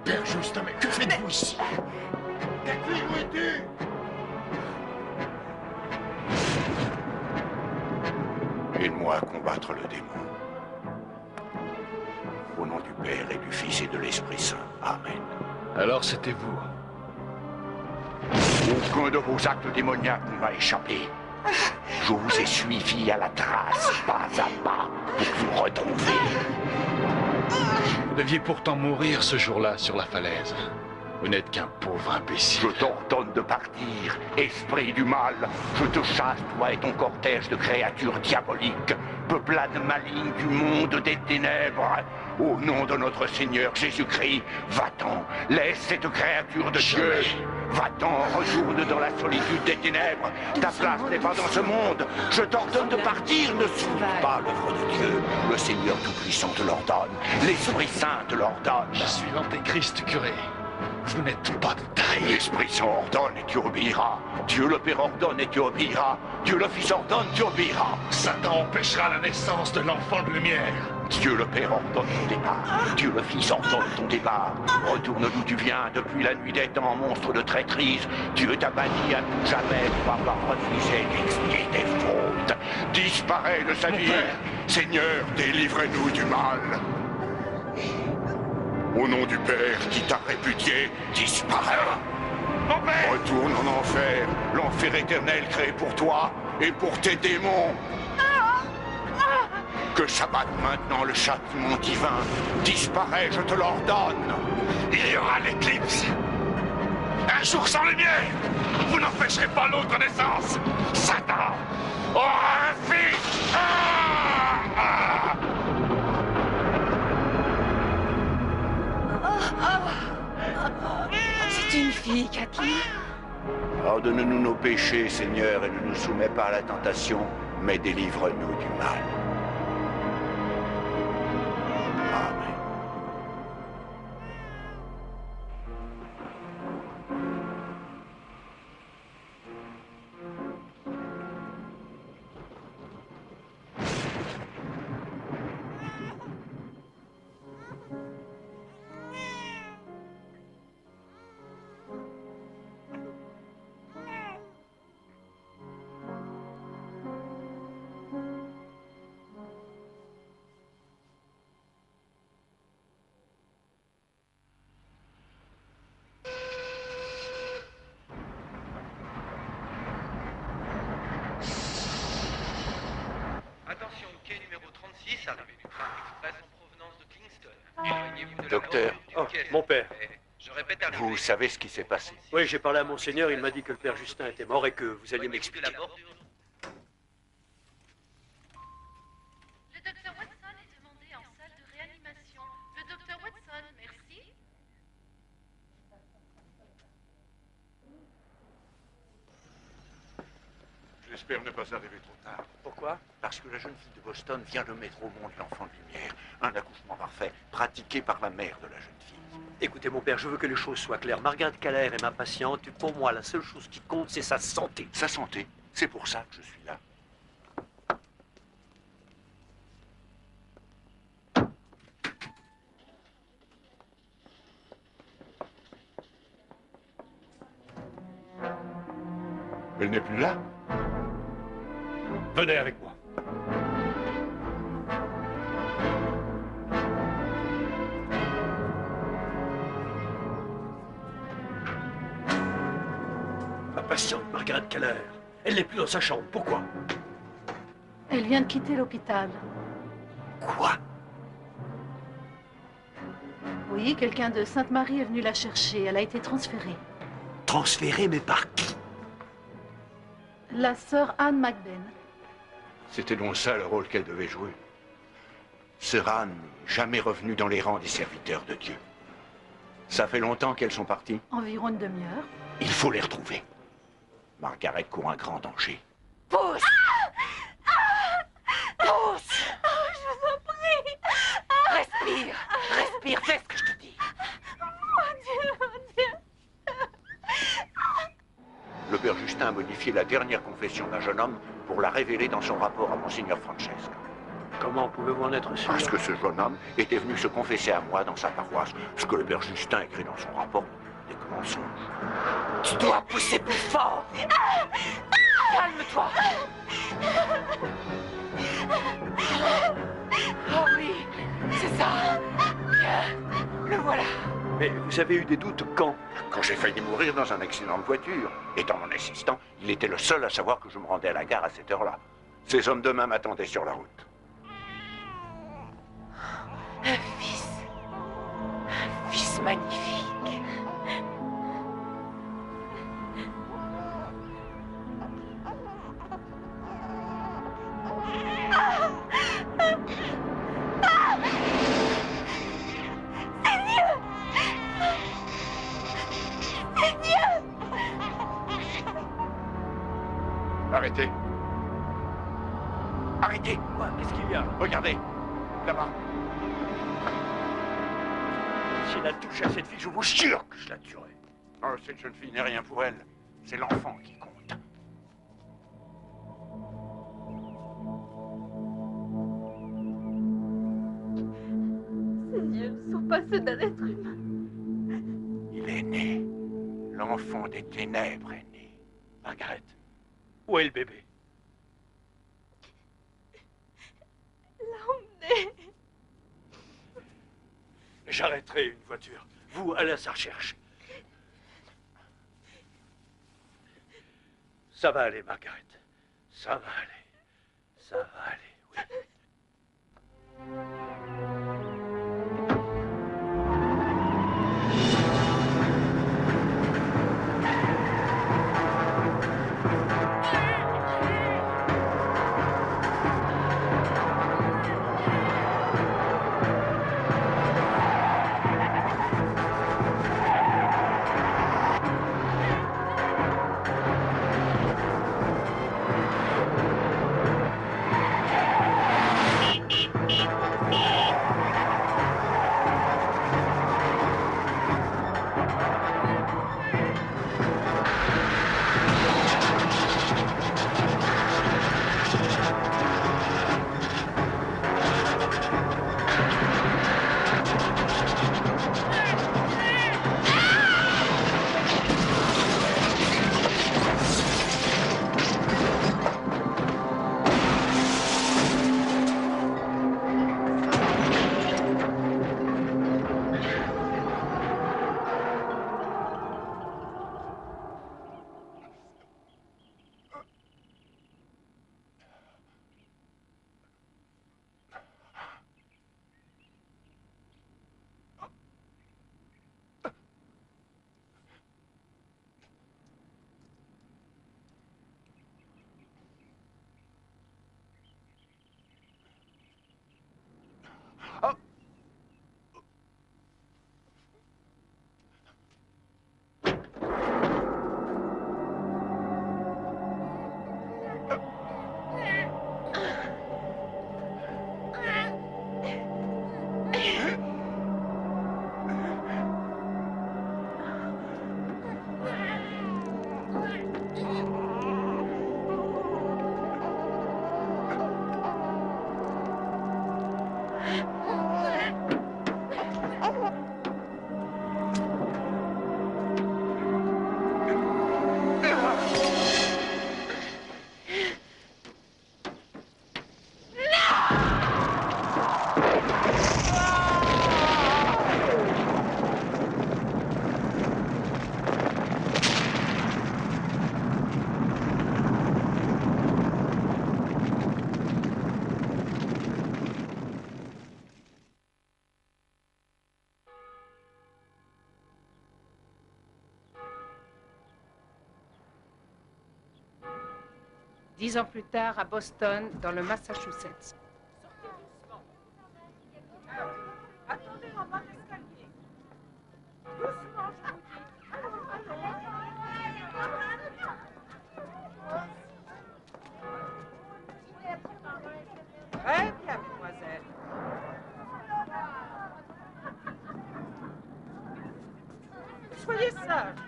Père Justin, mais que faites-vous ici? Kathleen, où es-tu? Aide-moi à combattre le démon. Au nom du Père et du Fils et de l'Esprit Saint. Amen. Alors c'était vous. Aucun de vos actes démoniaques ne m'a échappé. Je vous ai suivi à la trace, pas à pas, pour vous retrouver. Vous deviez pourtant mourir ce jour-là sur la falaise. Vous n'êtes qu'un pauvre imbécile. Je t'ordonne de partir, esprit du mal. Je te chasse, toi et ton cortège de créatures diaboliques, peuplades malignes du monde des ténèbres. Au nom de notre Seigneur Jésus-Christ, va-t'en, laisse cette créature de Dieu. Va-t'en, retourne dans la solitude des ténèbres. Ta place n'est pas dans ce monde. Je t'ordonne de partir, ne souille pas l'œuvre de Dieu. Le Seigneur Tout-Puissant te l'ordonne. L'Esprit Saint te l'ordonne. Je suis l'antéchrist, curé. Vous n'êtes pas de taille. L'Esprit Saint ordonne et tu obéiras. Dieu le Père ordonne et tu obéiras. Dieu le Fils ordonne, tu obéiras. Satan empêchera la naissance de l'enfant de lumière. Dieu le Père ordonne ton départ. Dieu le Fils ordonne ton départ. Retourne d'où tu viens depuis la nuit des temps, monstre de traîtrise. Dieu t'a banni à tout jamais pour avoir refusé d'expier tes fautes. Disparais de sa vie. Seigneur, délivrez-nous du mal. Au nom du Père qui t'a répudié, disparais. Retourne en enfer, l'enfer éternel créé pour toi et pour tes démons. Que s'abatte maintenant le châtiment divin. Disparais, je te l'ordonne. Il y aura l'éclipse. Un jour sans lumière. Vous n'empêcherez pas l'autre naissance. Satan aura un fils. C'est une fille, Kathleen. Pardonne-nous nos péchés, Seigneur, et ne nous soumets pas à la tentation, mais délivre-nous du mal. Amen. Attention, quai numéro 36, arrivée du train express en provenance de Kingston. Éloignez-vous de Docteur. Oh, mon père. Je répète à Vous savez ce qui s'est passé? Oui, j'ai parlé à Monseigneur, il m'a dit que le père Justin était mort et que vous alliez m'expliquer. Le docteur Watson est demandé en salle de réanimation. Le docteur Watson, merci. J'espère ne pas arriver trop tard. Pourquoi? Parce que la jeune fille de Boston vient de mettre au monde l'enfant de lumière. Un accouchement parfait, pratiqué par la mère de la jeune fille. Écoutez, mon père, je veux que les choses soient claires. Margaret Keller est ma patiente. Pour moi, la seule chose qui compte, c'est sa santé. Sa santé, c'est pour ça que je suis là. Elle n'est plus là? Venez avec moi. Ma patiente, Margaret Keller. Elle n'est plus dans sa chambre. Pourquoi? Elle vient de quitter l'hôpital. Quoi? Oui, quelqu'un de Sainte-Marie est venu la chercher. Elle a été transférée. Transférée, mais par qui? La sœur Anne McBain. C'était donc ça le rôle qu'elle devait jouer. Sœur Anne n'est jamais revenue dans les rangs des serviteurs de Dieu. Ça fait longtemps qu'elles sont parties. Environ une demi-heure. Il faut les retrouver. Margaret court un grand danger. Pousse! Pousse! Je vous en prie! Respire! Respire, fais ce que je te dis! Mon Dieu, mon Dieu! Le père Justin a modifié la dernière confession d'un jeune homme pour la révéler dans son rapport à Monseigneur Francesco. Comment pouvez-vous en être sûr? Parce que ce jeune homme était venu se confesser à moi dans sa paroisse. Ce que le père Justin écrit dans son rapport n'est que mensonge. Tu dois pousser plus fort! Calme-toi! Oh oui, c'est ça! Bien, le voilà! Mais vous avez eu des doutes quand? Quand j'ai failli mourir dans un accident de voiture. Étant mon assistant, il était le seul à savoir que je me rendais à la gare à cette heure-là. Ces hommes de main m'attendaient sur la route. Un fils magnifique. Arrêtez. Arrêtez. Qu'est-ce qu'il y a? Regardez. Là-bas. S'il a touché à cette fille, je vous jure que je la tuerai. Oh, cette jeune fille n'est rien pour elle. C'est l'enfant qui compte. Ces yeux ne sont pas ceux d'un être humain. Il est né. L'enfant des ténèbres est né. Margaret, où est le bébé? L'a emmené. J'arrêterai une voiture. Vous, allez à sa recherche. Ça va aller, Margaret. Ça va aller. Ça va aller, oui. Dix ans plus tard, à Boston, dans le Massachusetts. Attendez en bas de l'escalier. Doucement, je vous dis. Très bien, mademoiselle. Soyez sage.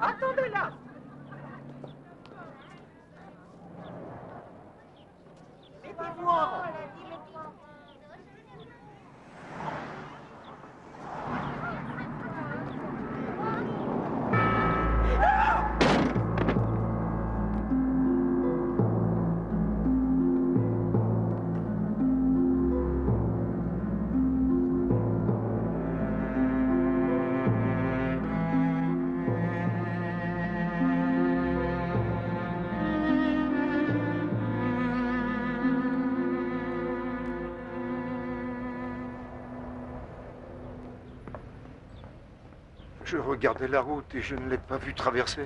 Attendez là. Mettez-vous en rang. Je regardais la route et je ne l'ai pas vu traverser.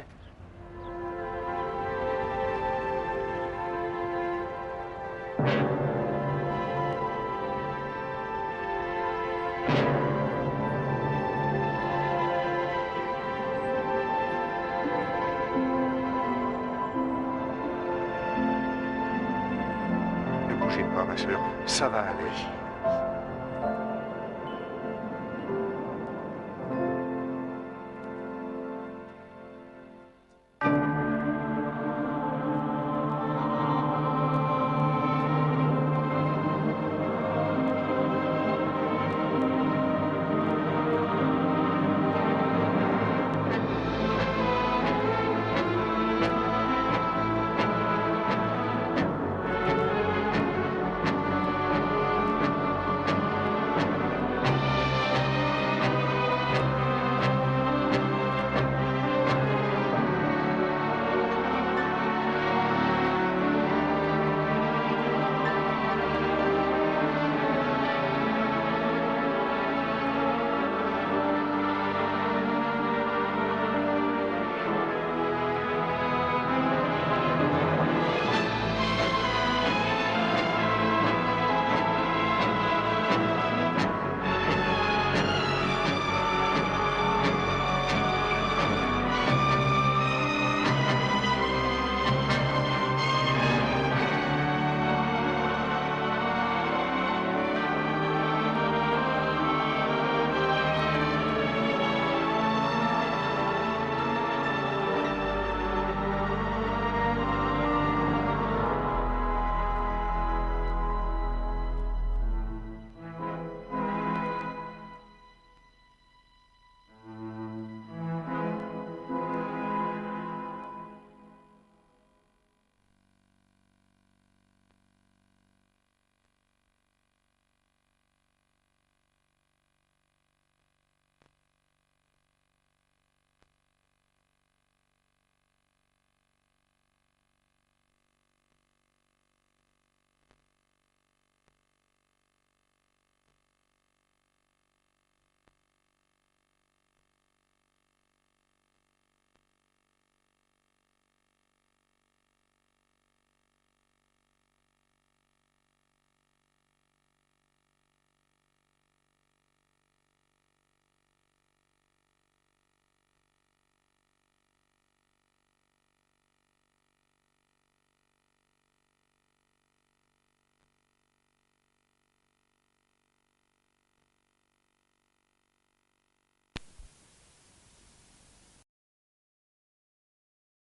Ne bougez pas, ma sœur. Ça va aller.